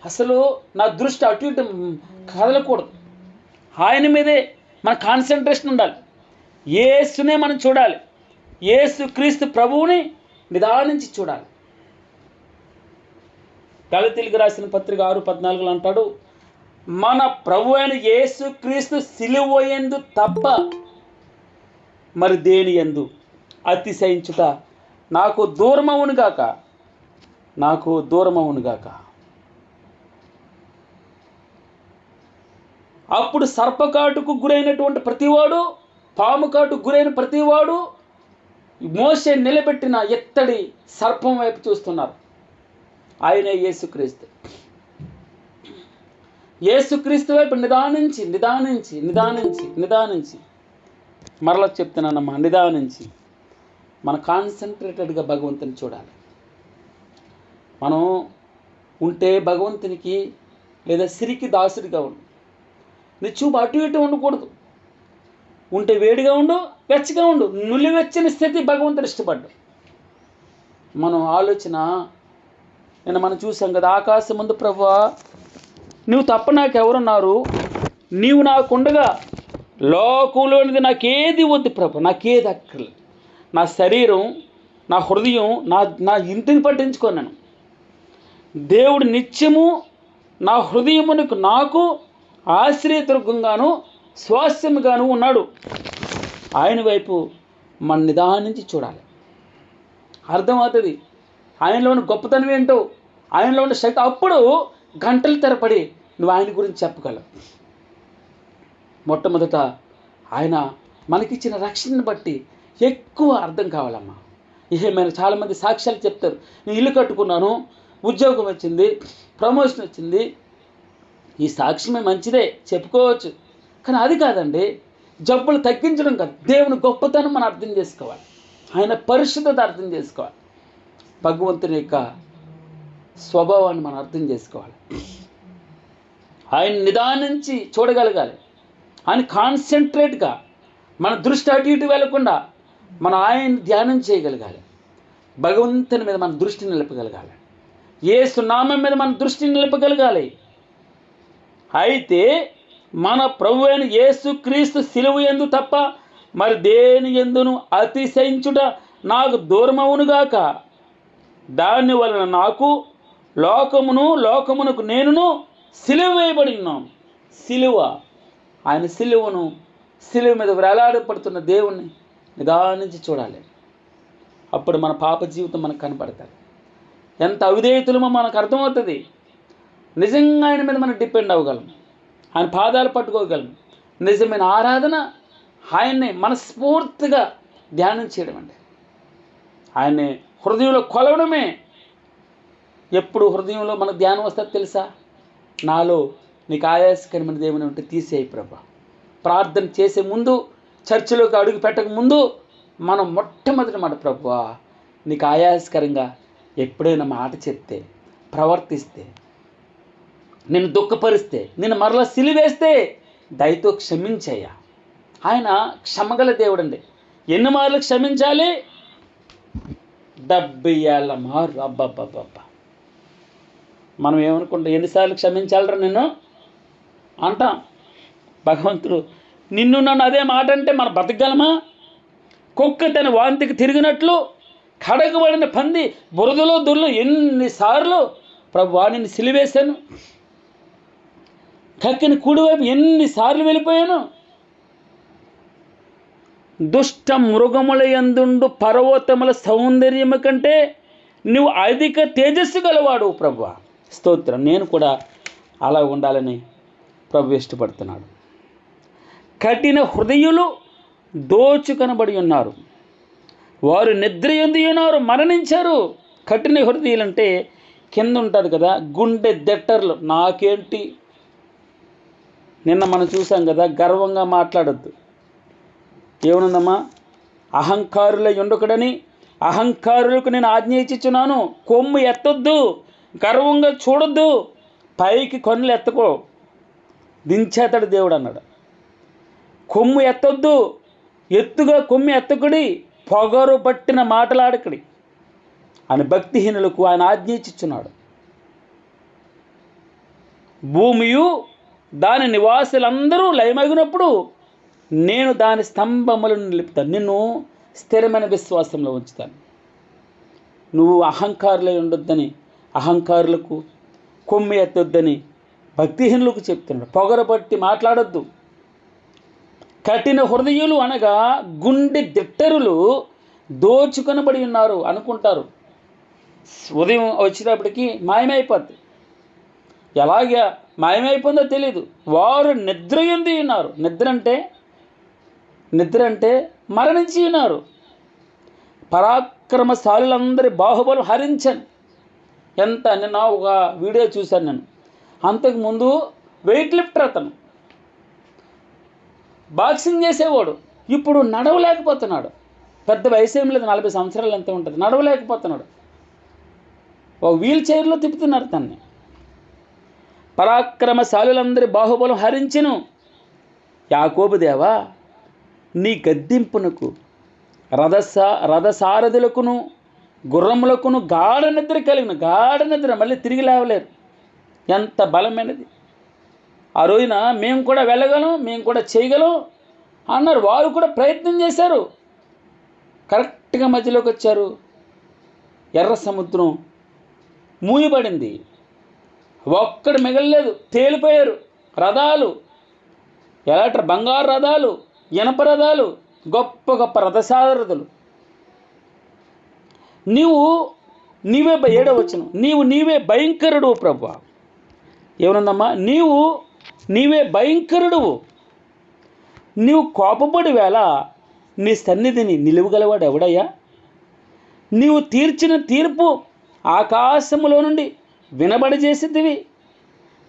అసలు నా దృష్టి అటు ఇటు కదలకూడదు. ఆయన మీదే మన కాన్సన్ట్రేషన్ ఉండాలి. యేసునే మనం చూడాలి. యేసు క్రీస్తు ప్రభువుని నిదానించి చూడాలి. గలతీయులకు రాసిన పత్రిక 6:14 అంటాడు, మన ప్రభు అయిన యేసు క్రీస్తు సిలువ యందు తప్ప మరి దేని యందు అతిశయించుట నాకు దూరమవునుగాక, నాకు దూరమవునుగాక. అప్పుడు సర్పకాటుకు గురైనటువంటి ప్రతివాడు, పాము కాటుకు గురైన ప్రతివాడు మోషే నిలబెట్టిన ఎత్తడి సర్పం వైపు చూస్తున్నారు. ఆయనే యేసుక్రీస్తు. యేసుక్రీస్తు వైపు నిదానించి నిదానించి నిదానించి నిదానించి, మరలా చెప్తున్నానమ్మా, నిదానించి మన కాన్సన్ట్రేటెడ్గా భగవంతుని చూడాలి. మనం ఉంటే భగవంతునికి లేదా సిరికి దాసుడిగా ఉండు. నీ చూపు అటు ఇటు ఉండకూడదు. ఉంటే వేడిగా ఉండు, వెచ్చగా ఉండు. నులివెచ్చని స్థితి భగవంతుడు ఇష్టపడ్డు. మనం ఆలోచన నేను మనం చూసాం కదా, ఆకాశం ముందు ప్రభువా నువ్వు తప్ప నాకెవరున్నారు, నీవు నాకుండగా లోకంలోనిది నాకేది వద్దు ప్రభు, నాకేది అక్కర్లేదు. నా శరీరం, నా హృదయం, నా ఇంటిని పట్టించుకున్నాను. దేవుడు నిత్యము నా హృదయమునకు నాకు ఆశ్రయదుర్గంగాను స్వాస్థ్యముగాను ఉన్నాడు. ఆయన వైపు మన నిదానించి చూడాలి. అర్థమవుతుంది ఆయనలోని గొప్పతనం ఏంటో, ఆయనలో ఉన్న శక్తి. అప్పుడు గంటల తరబడి నువ్వు ఆయన గురించి చెప్పగలవు. మొట్టమొదట ఆయన మనకిచ్చిన రక్షణను బట్టి ఎక్కువ అర్థం కావాలమ్మా. ఏమైనా చాలామంది సాక్ష్యాలు చెప్తారు, నేను ఇల్లు కట్టుకున్నాను, ఉద్యోగం వచ్చింది, ప్రమోషన్ వచ్చింది. ఈ సాక్ష్యమే మంచిదే, చెప్పుకోవచ్చు. కానీ అది కాదండి, జబ్బులు తగ్గించడం కాదు. దేవుని గొప్పతనం మనం అర్థం చేసుకోవాలి, ఆయన పరిశుద్ధత అర్థం చేసుకోవాలి, భగవంతుని యొక్క స్వభావాన్ని మనం అర్థం చేసుకోవాలి. ఆయన నిదానించి చూడగలగాలి. ఆయన కాన్సన్ట్రేట్గా మన దృష్టి అటు ఇటు వెళ్లకుండా మనం ఆయన ధ్యానం చేయగలగాలి. భగవంతుని మీద మన దృష్టిని నిలపగలగాలి. యేసు నామం మీద మన దృష్టిని నిలపగలగాలి. అయితే మన ప్రభువైన యేసుక్రీస్తు సిలువ యందు తప్ప మరి దేని యందును అతిశయించుట నాకు దూరమవునుగాక. దాని వలన నాకు లోకమునకు నేనును సిలువ వేయబడి ఉన్నాం. సిలువ, ఆయన సిలువను, సిలువ మీద వేలాడపడుతున్న దేవుణ్ణి నిదానించి చూడాలి. అప్పుడు మన పాప జీవితం మనకు కనపడతాయి. ఎంత అవిధేయతులమో మనకు అర్థమవుతుంది. నిజంగా ఆయన మీద మనం డిపెండ్ అవ్వగలం, ఆయన పాదాలు పట్టుకోగలం. నిజమైన ఆరాధన ఆయన్నే మనస్ఫూర్తిగా ధ్యానం చేయడం అండి. ఆయన్ని హృదయంలో కొలవడమే. ఎప్పుడు హృదయంలో మనకు ధ్యానం వస్తుంది తెలుసా? నాలో నీకు ఆయాసకరమైన దేవుని ఉంటే తీసేయి ప్రభా. ప్రార్థన చేసే ముందు, చర్చిలోకి అడుగు పెట్టక ముందు మనం మొట్టమొదటి మాట, ప్రభువా నీకు ఆయాసకరంగా ఎప్పుడైనా మాట చెప్తే, ప్రవర్తిస్తే, నిన్ను దుఃఖపరిస్తే, నిన్ను మరలా సిలివేస్తే దయతో క్షమించయ్యా. ఆయన క్షమగల దేవుడు అండి. ఎన్ని మార్లు క్షమించాలి? 70 ఏళ్ళ మారు. అబ్బబ్బబ్బబ్బా, మనం ఏమనుకుంటాం, ఎన్నిసార్లు క్షమించాలరా నిన్ను అంటాం. భగవంతుడు నిన్ను నన్ను అదే మాట అంటే మనం బతకగలమా? కుక్క తన వాంతికి తిరిగినట్లు, కడగబడిన పంది బురదలో దొర్లు ఎన్నిసార్లు ప్రభువా నిన్ను సిలివేశాను, కక్కిన కుడివైపు ఎన్నిసార్లు వెళ్ళిపోయాను. దుష్ట మృగముల యందుండు పర్వతముల సౌందర్యము కంటే నువ్వు అధిక తేజస్సు గలవాడు ప్రభువా. స్తోత్రం. నేను కూడా అలా ఉండాలని ప్రభు ఇష్టపడుతున్నాడు. కఠిన హృదయులు దోచుకొనబడి ఉన్నారు, వారు నిద్ర యందు ఉన్నారు, మరణించారు. కఠిన హృదయులు అంటే కింద ఉంటుంది కదా, గుండె దెట్టర్లు. నాకేంటి, నిన్న మనం చూసాం కదా, గర్వంగా మాట్లాడొద్దు. ఏమనుందమ్మా? అహంకారులై ఉండకూడని అహంకారులకు నేను ఆజ్ఞ ఇచ్చుచున్నాను. కొమ్ము ఎత్తొద్దు, గర్వంగా చూడొద్దు, పైకి కన్నులు ఎత్తుకో, దించేతాడు దేవుడు అన్నాడు. కొమ్ము ఎత్తొద్దు, ఎత్తుగా కొమ్ము ఎత్తకుడి, పొగరు పట్టిన మాటలాడకడి అని భక్తిహీనులకు ఆయన ఆజ్ఞ ఇచ్చుచున్నాడు. భూమియు దాని నివాసులందరూ లయమగినప్పుడు నేను దాని స్తంభములను నిలుపుతాను, నిన్ను స్థిరమైన విశ్వాసంలో ఉంచుతాను. నువ్వు అహంకారులై ఉండొద్దని అహంకారులకు, కొమ్మి ఎత్తొద్దని భక్తిహీనులకు చెప్తున్నాడు. పొగరబట్టి మాట్లాడొద్దు. కఠిన హృదయులు అనగా గుండె దిట్టరులు దోచుకొనబడి ఉన్నారు అనుకుంటారు. ఉదయం వచ్చేటప్పటికి మాయమైపోద్ది. ఎలాగా మాయమైపోయిందో తెలియదు. వారు నిద్ర ఎంది ఉన్నారు. నిద్ర అంటే మరణించి ఉన్నారు. పరాక్రమశాలులందరి బాహుబలం హరించను. నిన్న ఒక వీడియో చూశాను నేను. అంతకుముందు వెయిట్ లిఫ్టర్ అతను, బాక్సింగ్ చేసేవాడు, ఇప్పుడు నడవలేకపోతున్నాడు. పెద్ద వయసు ఏం లేదు, 40 సంవత్సరాలు ఎంత ఉంటుంది, నడవలేకపోతున్నాడు. ఒక వీల్ చైర్లో తిప్పుతున్నారు తన్ని. పరాక్రమశాలులందరి బాహుబలం హరించెను. యాకోబు దేవా, నీ గద్దింపునకు రథసారథులకును గుర్రములకును గాఢ నిద్ర మళ్ళీ తిరిగి లేవలేరు. ఎంత బలమైనది! ఆ రోజున మేము కూడా వెళ్ళగలం, మేము కూడా చేయగలం అన్నారు. వారు కూడా ప్రయత్నం చేశారు. కరెక్ట్గా మధ్యలోకి వచ్చారు. ఎర్ర సముద్రం మూయబడింది. ఒక్కడు మిగలలేదు, తేలిపోయారు. రథాలు బంగారు రథాలు, ఇనప రథాలు, గొప్ప గొప్ప రథసారథులు. నీవే 7వ వచనం, నీవే భయంకరుడు ప్రభువా. ఏమనుందమ్మా? నీవే భయంకరుడువు. నీవు కోపపడి వేళ నీ సన్నిధిని నిలువగలవాడు ఎవడయ్యా? నీవు తీర్చిన తీర్పు ఆకాశములో నుండి వినబడజేసితివి.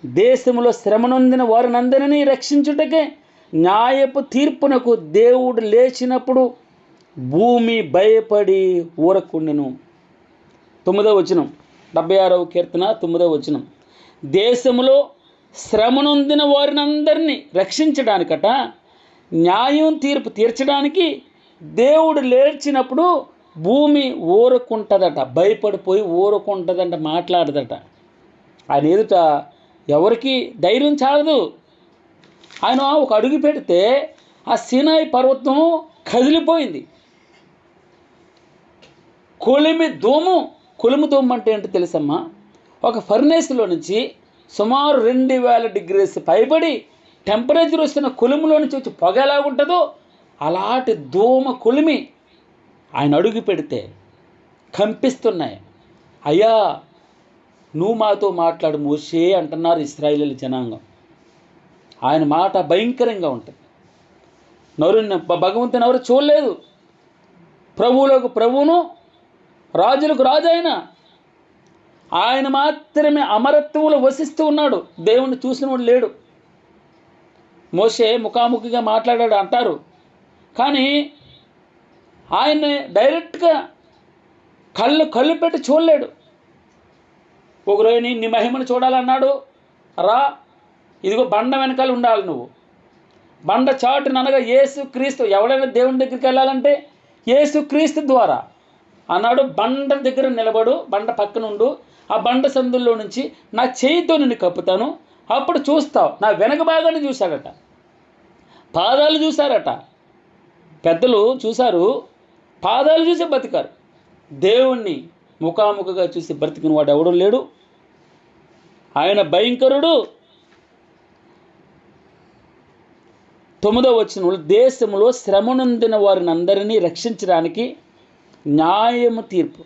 దేశములో శ్రమనొందిన వారినందరినీ రక్షించుటకే న్యాయపు తీర్పునకు దేవుడు లేచినప్పుడు భూమి భయపడి ఊరకుండెను. 9వ వచనం, 76వ కీర్తన 9వ వచనం. దేశములో శ్రమనొందిన వారినందరినీ రక్షించడానికట, న్యాయం తీర్పు తీర్చడానికి దేవుడు లేచినప్పుడు భూమి ఊరుకుంటుందట, భయపడిపోయి ఊరుకుంటుందంట, మాట్లాడదట. ఆయన ఎదుట ఎవరికి ధైర్యం చాలదు. ఆయన ఒక అడుగు పెడితే ఆ సీనాయి పర్వతం కదిలిపోయింది. కొలిమి దూము అంటే ఏంటో తెలుసమ్మా? ఒక ఫర్నేస్లో నుంచి సుమారు 2000 డిగ్రీస్ పైబడి టెంపరేచర్ వస్తున్న కొలిమిలో నుంచి వచ్చి పొగ ఎలా ఉంటుందో అలాంటి కొలిమి ఆయన అడుగు పెడితే కంపిస్తున్నాయి. అయ్యా, నువ్వు మాతో మాట్లాడు మోషే అంటున్నారు ఇశ్రాయేలు జనాంగం. ఆయన మాట భయంకరంగా ఉంటుంది. భగవంతుని ఎవరు చూడలేదు. ప్రభువులకు ప్రభువును, రాజులకు రాజు ఆయన మాత్రమే అమరత్వంలో వసిస్తూ ఉన్నాడు. దేవుణ్ణి చూసినవాడు లేడు. మోషే ముఖాముఖిగా మాట్లాడాడు అంటారు, కానీ ఆయన్ని డైరెక్ట్గా కళ్ళు పెట్టి చూడలేడు. ఒక రోజు నీ మహిమను చూడాలన్నాడు. రా, ఇదిగో బండ వెనకాల ఉండాలి నువ్వు. బండ చాటుననగా యేసు క్రీస్తు. ఎవడైనా దేవుని దగ్గరికి వెళ్ళాలంటే యేసు క్రీస్తు ద్వారా అన్నాడు. బండ దగ్గర నిలబడు, బండ పక్కనుండు, ఆ బండ సందుల్లో నుంచి నా చేయితో నిన్ను కప్పుతాను, అప్పుడు చూస్తావు. నా వెనక భాగాన్ని చూశాడట, పాదాలు చూశారట. పెద్దలు చూశారు, పాదాలు చూసి బతికారు. దేవుణ్ణి ముఖాముఖిగా చూసి బ్రతికిన వాడు ఎవడూ లేడు. ఆయన భయంకరుడు. 9వ వచనంలో దేశంలో శ్రమనొందిన వారిని అందరినీ రక్షించడానికి న్యాయము తీర్పు.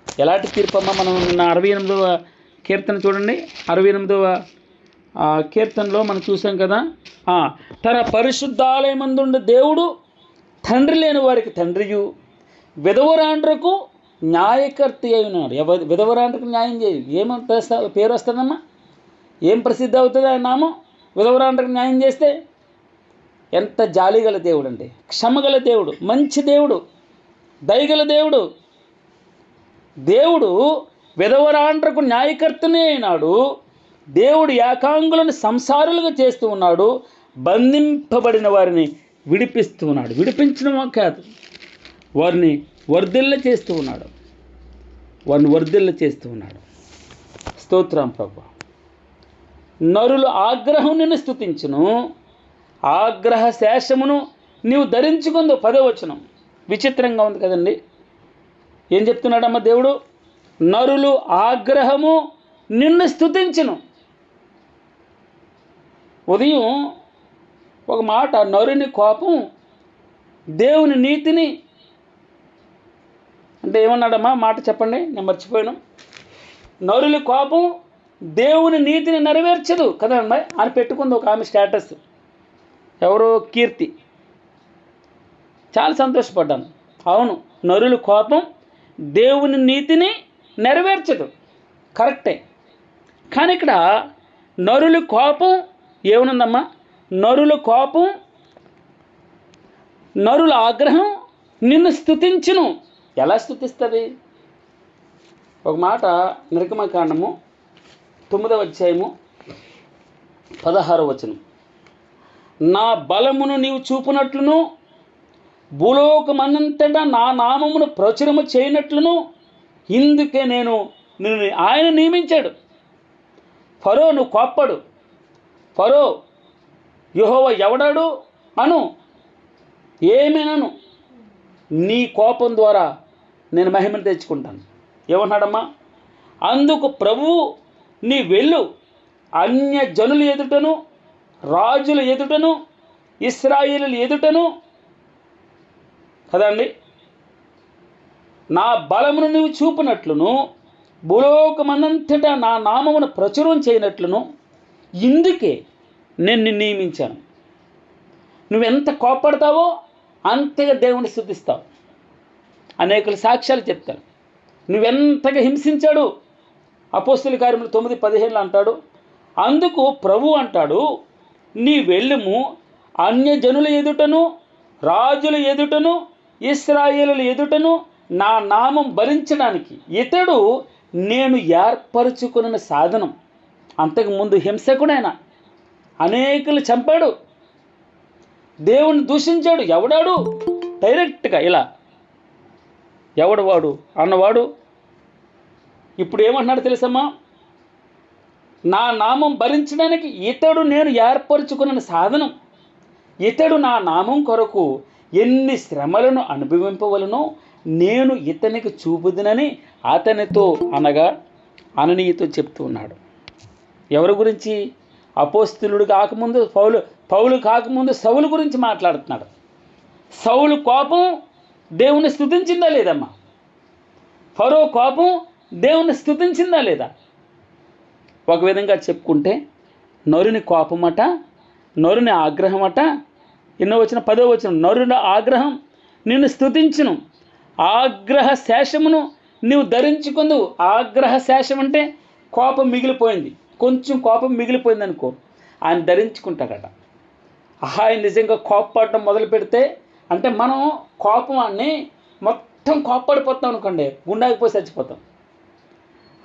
ఎలాంటి తీర్పు అమ్మా? మనం 68వ కీర్తన చూడండి. 68వ కీర్తనలో మనం చూసాం కదా, తన పరిశుద్ధాలయమందుండే దేవుడు తండ్రి లేని వారికి తండ్రియు, విధవరాండ్రకు న్యాయకర్త అయి ఉన్నాడు. విధవరాండ్రకు న్యాయం చేయు. ఏమంత పేరు వస్తుందమ్మా? ఏం ప్రసిద్ధి అవుతుంది ఆయన నామం? విధవరాండ్రకు న్యాయం చేస్తే. ఎంత జాలిగల దేవుడు అండి, క్షమగల దేవుడు, మంచి దేవుడు, దయగల దేవుడు. దేవుడు విధవరాండ్రకు న్యాయకర్తనే అయినాడు. దేవుడు ఏకాంగులను సంసారులుగా చేస్తూ ఉన్నాడు. బంధింపబడిన వారిని విడిపిస్తూ ఉన్నాడు. విడిపించడం కాదు, వారిని వర్ధిల్ల చేస్తూ ఉన్నాడు. స్తోత్రం ప్రభు. నరులు ఆగ్రహం నిన్ను స్తుతించును, ఆగ్రహ శేషమును నీవు ధరించుకుందు. 10వ వచనం విచిత్రంగా ఉంది కదండి. ఏం చెప్తున్నాడమ్మ దేవుడు? నరులు ఆగ్రహము నిన్ను స్తుతించును. ఉదయం ఒక మాట, నరుని కోపం దేవుని నీతిని, అంటే ఏమన్నాడమ్మా మాట చెప్పండి, నేను మర్చిపోయాను. నరుని కోపం దేవుని నీతిని నెరవేర్చదు కదండి అని పెట్టుకుంది ఒక ఆమె స్టేటస్. ఎవరో కీర్తి. చాలా సంతోషపడ్డాను. అవును, నరుల కోపం దేవుని నీతిని నెరవేర్చదు, కరెక్టే. కానీ ఇక్కడ నరుల కోపం ఏమనుందమ్మా? నరుల కోపం, నరుల ఆగ్రహం నిన్ను స్తుతించును. ఎలా స్తుతిస్తుంది? ఒక మాట, నిర్గమకాండము 9వ అధ్యాయము 16వ వచనం. నా బలమును నీవు చూపునట్లును, భూలోకమన్నంతటా నా నామమును ప్రచురము చేయనట్లును, ఇందుకే నిన్ను ఆయన నియమించాడు. ఫరో నువ్వు కోప్పడు, ఫరో యెహోవా ఎవడాడు అను, ఏమేనను, నీ కోపం ద్వారా నేను మహిమను తెచ్చుకుంటాను. ఏమన్నాడమ్మా? అందుకు ప్రభువు నీ వెళ్ళు, అన్య జనుల ఎదుటను, రాజుల ఎదుటను, ఇశ్రాయేలుల ఎదుటను కదండి, నా బలమును నువ్వు చూపినట్లును, భూలోకమందంతటా నా నామమును ప్రచురం చేయనట్లును, ఇందుకే నేను నిన్ను నియమించాను. నువ్వెంత కోప్పడతావో అంతగా దేవుని స్తుతిస్తావు. అనేకులు సాక్ష్యాలు చెప్తారు. నువ్వెంతగా హింసించాడు. అపోస్తుల కార్యములు 9:15 అంటాడు, అందుకు ప్రభు అంటాడు, నీ వెళ్ళుము, అన్యజనుల ఎదుటను, రాజుల ఎదుటను, ఇశ్రాయేలుల ఎదుటను నా నామం భరించడానికి ఇతడు నేను ఏర్పరచుకున్న సాధనం. అంతకుముందు హింసకుడైన, అనేకులు చంపాడు, దేవుని దూషించాడు. ఎవడాడు? డైరెక్ట్గా ఇలా ఎవడు వాడు అన్నవాడు ఇప్పుడు ఏమంటున్నాడు తెలుసమ్మా? నా నామం భరించడానికి ఇతడు నేను ఏర్పరచుకున్న సాధనం. ఇతడు నా నామం కొరకు ఎన్ని శ్రమలను అనుభవింపవలనో నేను ఇతనికి చూపుదునని అతనితో అనగా అననీయతో చెప్తూ ఉన్నాడు. ఎవరి గురించి? అపోస్తలుడు కాకముందు పౌలు కాకముందు సౌలు గురించి మాట్లాడుతున్నాడు. సౌలు కోపం దేవుని స్తుతించిందా లేదమ్మా? ఫరో కోపం దేవుని స్తుతించిందా లేదా? ఒక విధంగా చెప్పుకుంటే నరుని కోపమట, నరుని ఆగ్రహమట. ఎన్నో వచ్చిన 10వ వచనం, నరుని ఆగ్రహం నిన్ను స్తుతించును, ఆగ్రహ శేషమును నీవు ధరించుకుందు. ఆగ్రహ శేషం అంటే కోపం మిగిలిపోయింది, కొంచెం కోపం మిగిలిపోయింది అనుకో, ఆయన ధరించుకుంటాడట. ఆయన నిజంగా కోప్పడటం మొదలు పెడితే, అంటే మనం కోపాన్ని మొత్తం కోప్పడిపోతాం అనుకోండి, గుండాగిపోయి చచ్చిపోతాం.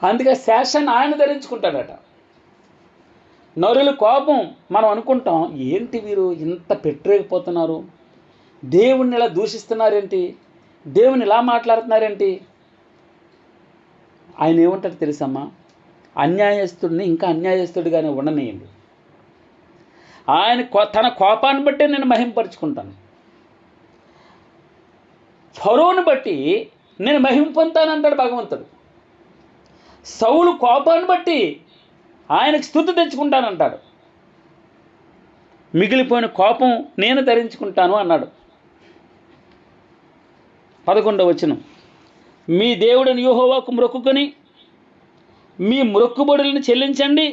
అందుకే శేషాన్ని ఆయన ధరించుకుంటాడట. నరుల కోపం మనం అనుకుంటాం, ఏంటి వీరు ఇంత పెట్టరేగిపోతున్నారు, దేవుణ్ణి ఇలా దూషిస్తున్నారేంటి, దేవుని ఇలా మాట్లాడుతున్నారేంటి? ఆయన ఏమంటారు తెలుసమ్మా? అన్యాయస్తుడిని ఇంకా అన్యాయస్తుడిగానే ఉండనియండి, ఆయన తన కోపాన్ని బట్టే నేను మహింపరుచుకుంటాను. ఫరోని బట్టి నేను మహిమ పొందుతానంటాడు భగవంతుడు. సౌలు కోపాన్ని బట్టి ఆయనకు స్తుతి తెచ్చుకుంటానంటాడు. మిగిలిపోయిన కోపం నేను ధరించుకుంటాను అన్నాడు. 11వ వచనం, మీ దేవుడని యెహోవాకు మొక్కుకొని మీ మొక్కుబడులను చెల్లించండి,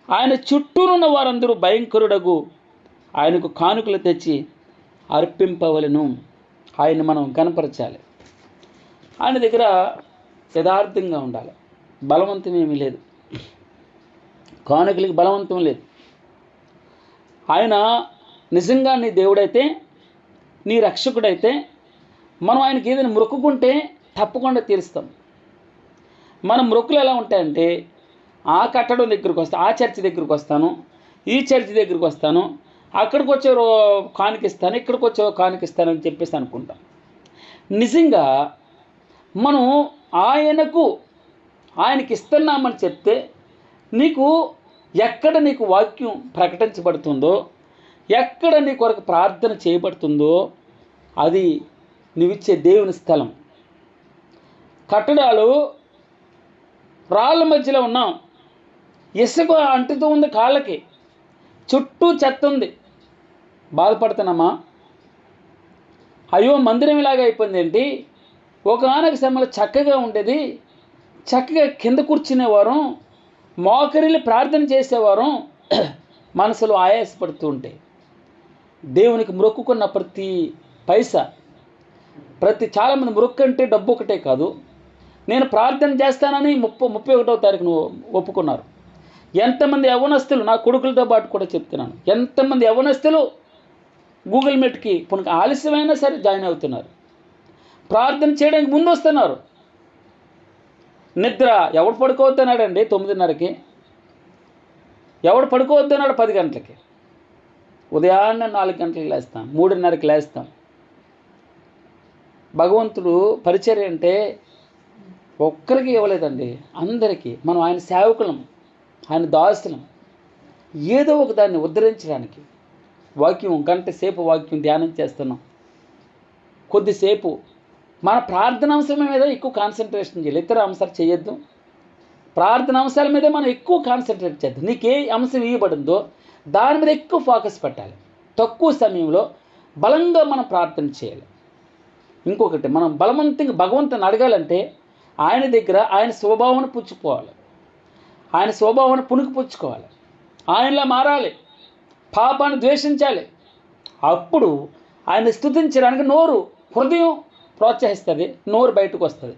ఆయన చుట్టూనున్న వారందరూ భయంకరుడగు ఆయనకు కానుకలు తెచ్చి అర్పింపవలను. ఆయన మనం కనపరచాలి. ఆయన దగ్గర యథార్థంగా ఉండాలి, బలవంతం ఏమీ లేదు, కానుకలకి బలవంతం లేదు. ఆయన నిజంగా నీ దేవుడైతే, నీ రక్షకుడైతే, మనం ఆయనకి ఏదైనా మొక్కుకుంటే తప్పకుండా తీరుస్తాం. మన మొక్కులు ఎలా ఉంటాయంటే, ఆ కట్టడం దగ్గరికి వస్తాను, ఆ చర్చి దగ్గరికి వస్తాను, ఈ చర్చి దగ్గరికి వస్తాను, అక్కడికి వచ్చే కానుకిస్తాను, ఇక్కడికి వచ్చే కానుకిస్తాను అని చెప్పేసి అనుకుంటాం. నిజంగా మనం ఆయనకి ఇస్తున్నామని చెప్తే, నీకు ఎక్కడ నీకు వాక్యం ప్రకటించబడుతుందో, ఎక్కడ నీ కొరకు ప్రార్థన చేయబడుతుందో అది నువ్విచ్చే దేవుని స్థలం. కట్టడాలు రాళ్ళ మధ్యలో ఉన్నాం, ఇసుక అంటుతూ ఉంది కాళ్ళకి, చుట్టూ చెత్త ఉంది, బాధపడుతున్నామా? అయ్యో మందిరం ఇలాగ అయిపోయింది ఏంటి? ఒకనొక సమయంలో చక్కగా ఉండేది, చక్కగా కింద కూర్చునేవారు, మోకరిల్లి ప్రార్థన చేసేవారు. మనసులో ఆయాసపడుతూ ఉంటే దేవునికి మొక్కుకున్న ప్రతి పైసా, చాలామంది మొక్కు అంటే డబ్బు ఒకటే కాదు, నేను ప్రార్థన చేస్తానని 31వ తారీఖును ఒప్పుకున్నారు. ఎంతమంది యవ్వనస్తులు, నా కొడుకులతో పాటు కూడా చెప్తున్నాను, ఎంతమంది యవ్వనస్తులు గూగుల్ మీట్కి పునక ఆలస్యమైనా సరే జాయిన్ అవుతున్నారు, ప్రార్థన చేయడానికి ముందు వస్తున్నారు. నిద్ర ఎవడు పడుకోవద్దన్నాడండి 9:30కి? ఎవడు పడుకోవద్దన్నాడు 10 గంటలకి? ఉదయాన్నే 4 గంటలకు లేస్తాం, 3:30కి లేస్తాం. భగవంతుడు పరిచర్య అంటే ఒక్కరికి ఇవ్వలేదండి, అందరికీ. మనం ఆయన సేవకులం, ఆయన దాసులం. ఏదో ఒక దాన్ని ఉద్ధరించడానికి వాక్యం, గంట సేపు వాక్యం ధ్యానం చేస్తున్నాం. కొద్దిసేపు మన ప్రార్థన అంశం మీద ఎక్కువ కాన్సన్ట్రేషన్ చేయాలి, ఇతర అంశాలు చేయొద్దు. ప్రార్థన అంశాల మీద మనం ఎక్కువ కాన్సన్ట్రేట్ చేద్దాం. నీకు ఏ అంశం ఇవ్వబడిందో దాని మీద ఎక్కువ ఫోకస్ పెట్టాలి. తక్కువ సమయంలో బలంగా మనం ప్రార్థన చేయాలి. ఇంకొకటి, మనం బలవంతంగా భగవంతుని అడగాలంటే ఆయన దగ్గర ఆయన స్వభావాన్ని పుచ్చుకోవాలి, ఆయన స్వభావాన్ని పుణుకుపుచ్చుకోవాలి, ఆయనలా మారాలి, పాపాన్ని ద్వేషించాలి. అప్పుడు ఆయన స్తుతించడానికి నోరు, హృదయం ప్రోత్సహిస్తుంది, నోరు బయటకు వస్తుంది.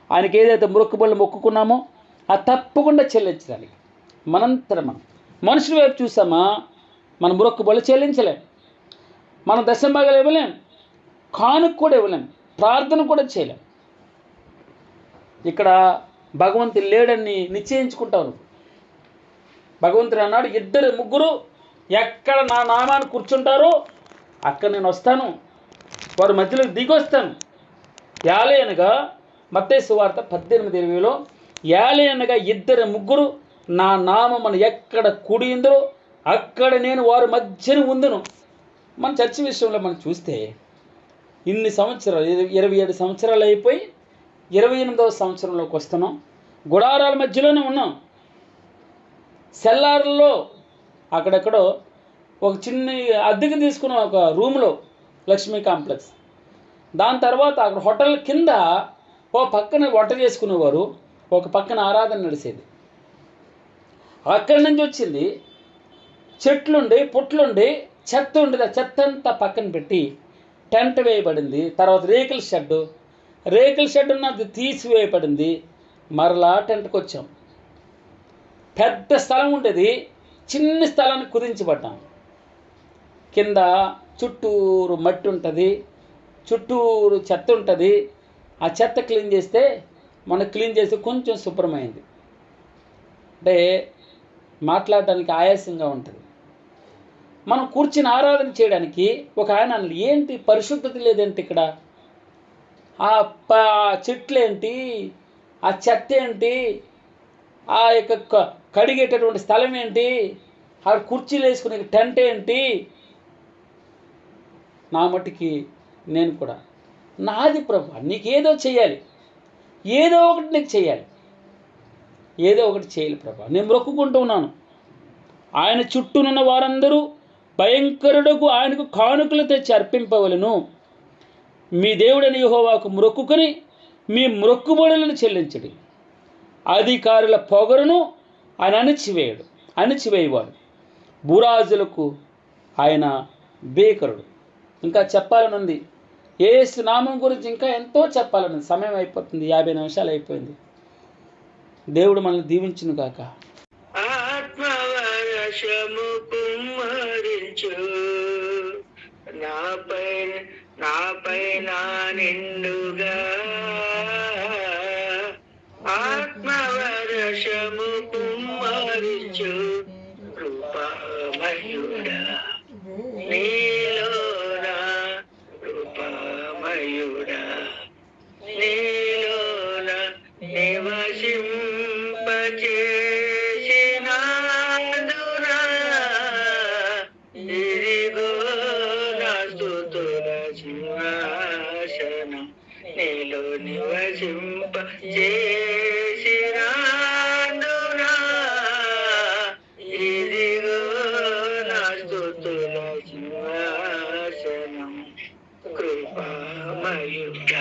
ఆయనకి ఏదైతే మొక్కుబళ్ళు మొక్కుకున్నామో అది తప్పకుండా చెల్లించడానికి మనం మనుషుల వైపు చూసామా, మన మొక్కుబళ్ళు చెల్లించలేం, మన దశంభాగాలు ఇవ్వలేం, కానుక కూడా ఇవ్వలేం, ప్రార్థన కూడా చేయలేం. ఇక్కడ భగవంతుడు లేడని నిశ్చయించుకుంటావు. భగవంతుడు అన్నాడు, 2-3 ఎక్కడ నా నామాన్ని కూర్చుంటారో అక్కడ నేను వస్తాను, వారి మధ్యలో దిగొస్తాను. యాలే అనగా మత్తయి సువార్త 18:20లో యాలే అనగా 2-3 నా నామమును ఎక్కడ కూడిందో అక్కడ నేను వారి మధ్యన ఉందును. మన చర్చి విషయంలో మనం చూస్తే ఇన్ని సంవత్సరాలు, 27 సంవత్సరాలు అయిపోయి 28వ సంవత్సరంలోకి వస్తున్నాం. గుడారాల మధ్యలోనే ఉన్నాం. సెల్లార్లో అక్కడెక్కడో ఒక చిన్న అద్దెకి తీసుకున్న ఒక రూమ్లో లక్ష్మీ కాంప్లెక్స్. దాని తర్వాత అక్కడ హోటల్ కింద ఓ పక్కన వంట చేసుకునేవారు, ఒక పక్కన ఆరాధన నడిచేది. అక్కడి నుంచి వచ్చింది చెట్లుండి, పుట్లుండి, చెత్త ఉండేది. ఆ చెత్త అంతా పక్కన పెట్టి టెంట్ వేయబడింది. తర్వాత రేకుల షెడ్ ఉన్నది తీసివేయబడింది. మరలా టెంట్కి వచ్చాం. పెద్ద స్థలం ఉండేది, చిన్న స్థలాన్ని కుదించబడ్డాం. కింద చుట్టూరు మట్టి ఉంటుంది, చుట్టూరు చెత్త ఉంటుంది. ఆ చెత్త క్లీన్ చేస్తే కొంచెం శుభ్రమైంది. అంటే మాట్లాడడానికి ఆయాసంగా ఉంటుంది. మనం కూర్చుని ఆరాధన చేయడానికి ఒక ఆయన ఏంటి పరిశుద్ధత లేదేంటి ఇక్కడ, ఆ చెట్లు ఏంటి, ఆ చెత్త ఏంటి, ఆ యొక్క కడిగేటటువంటి స్థలం ఏంటి, ఆ కుర్చీలు వేసుకునే టెంట్ ఏంటి? నా మట్టుకి నేను కూడా, నాది ప్రభు, నీకేదో చేయాలి, ఏదో ఒకటి నీకు చేయాలి, ఏదో ఒకటి చేయాలి ప్రభు, నేను మొక్కుకుంటూ ఉన్నాను. ఆయన చుట్టూనున్న వారందరూ భయంకరుడుకు ఆయనకు కానుకలు తెచ్చి అర్పింపవలను. మీ దేవుడని యెహోవాకు మొక్కుకొని మీ మొక్కుబడులను చెల్లించడి. అధికారుల పొగరును ఆయన అణిచివేయవాడు. భూరాజులకు ఆయన భీకరుడు. ఇంకా చెప్పాలనుంది, యేసు నామం గురించి ఇంకా ఎంతో చెప్పాలనుంది. సమయం అయిపోతుంది, 50 నిమిషాలు అయిపోయింది. దేవుడు మనల్ని దీవించును గాక. ఆత్మవరసము కుమ్మరించు నాపై నిండుగా, ఆత్మవరసము కుమ్మరించు కృపామయుడా, నీలోన కృపామయుడా, నీలోన నివసింపచేసినాదునా, ఇదిగో నా స్తుతుల సింహాసనం, నీలో నివసింపచేసినాదునా, ఇదిగో నా స్తుతుల సింహాసనం. కృపామయుడా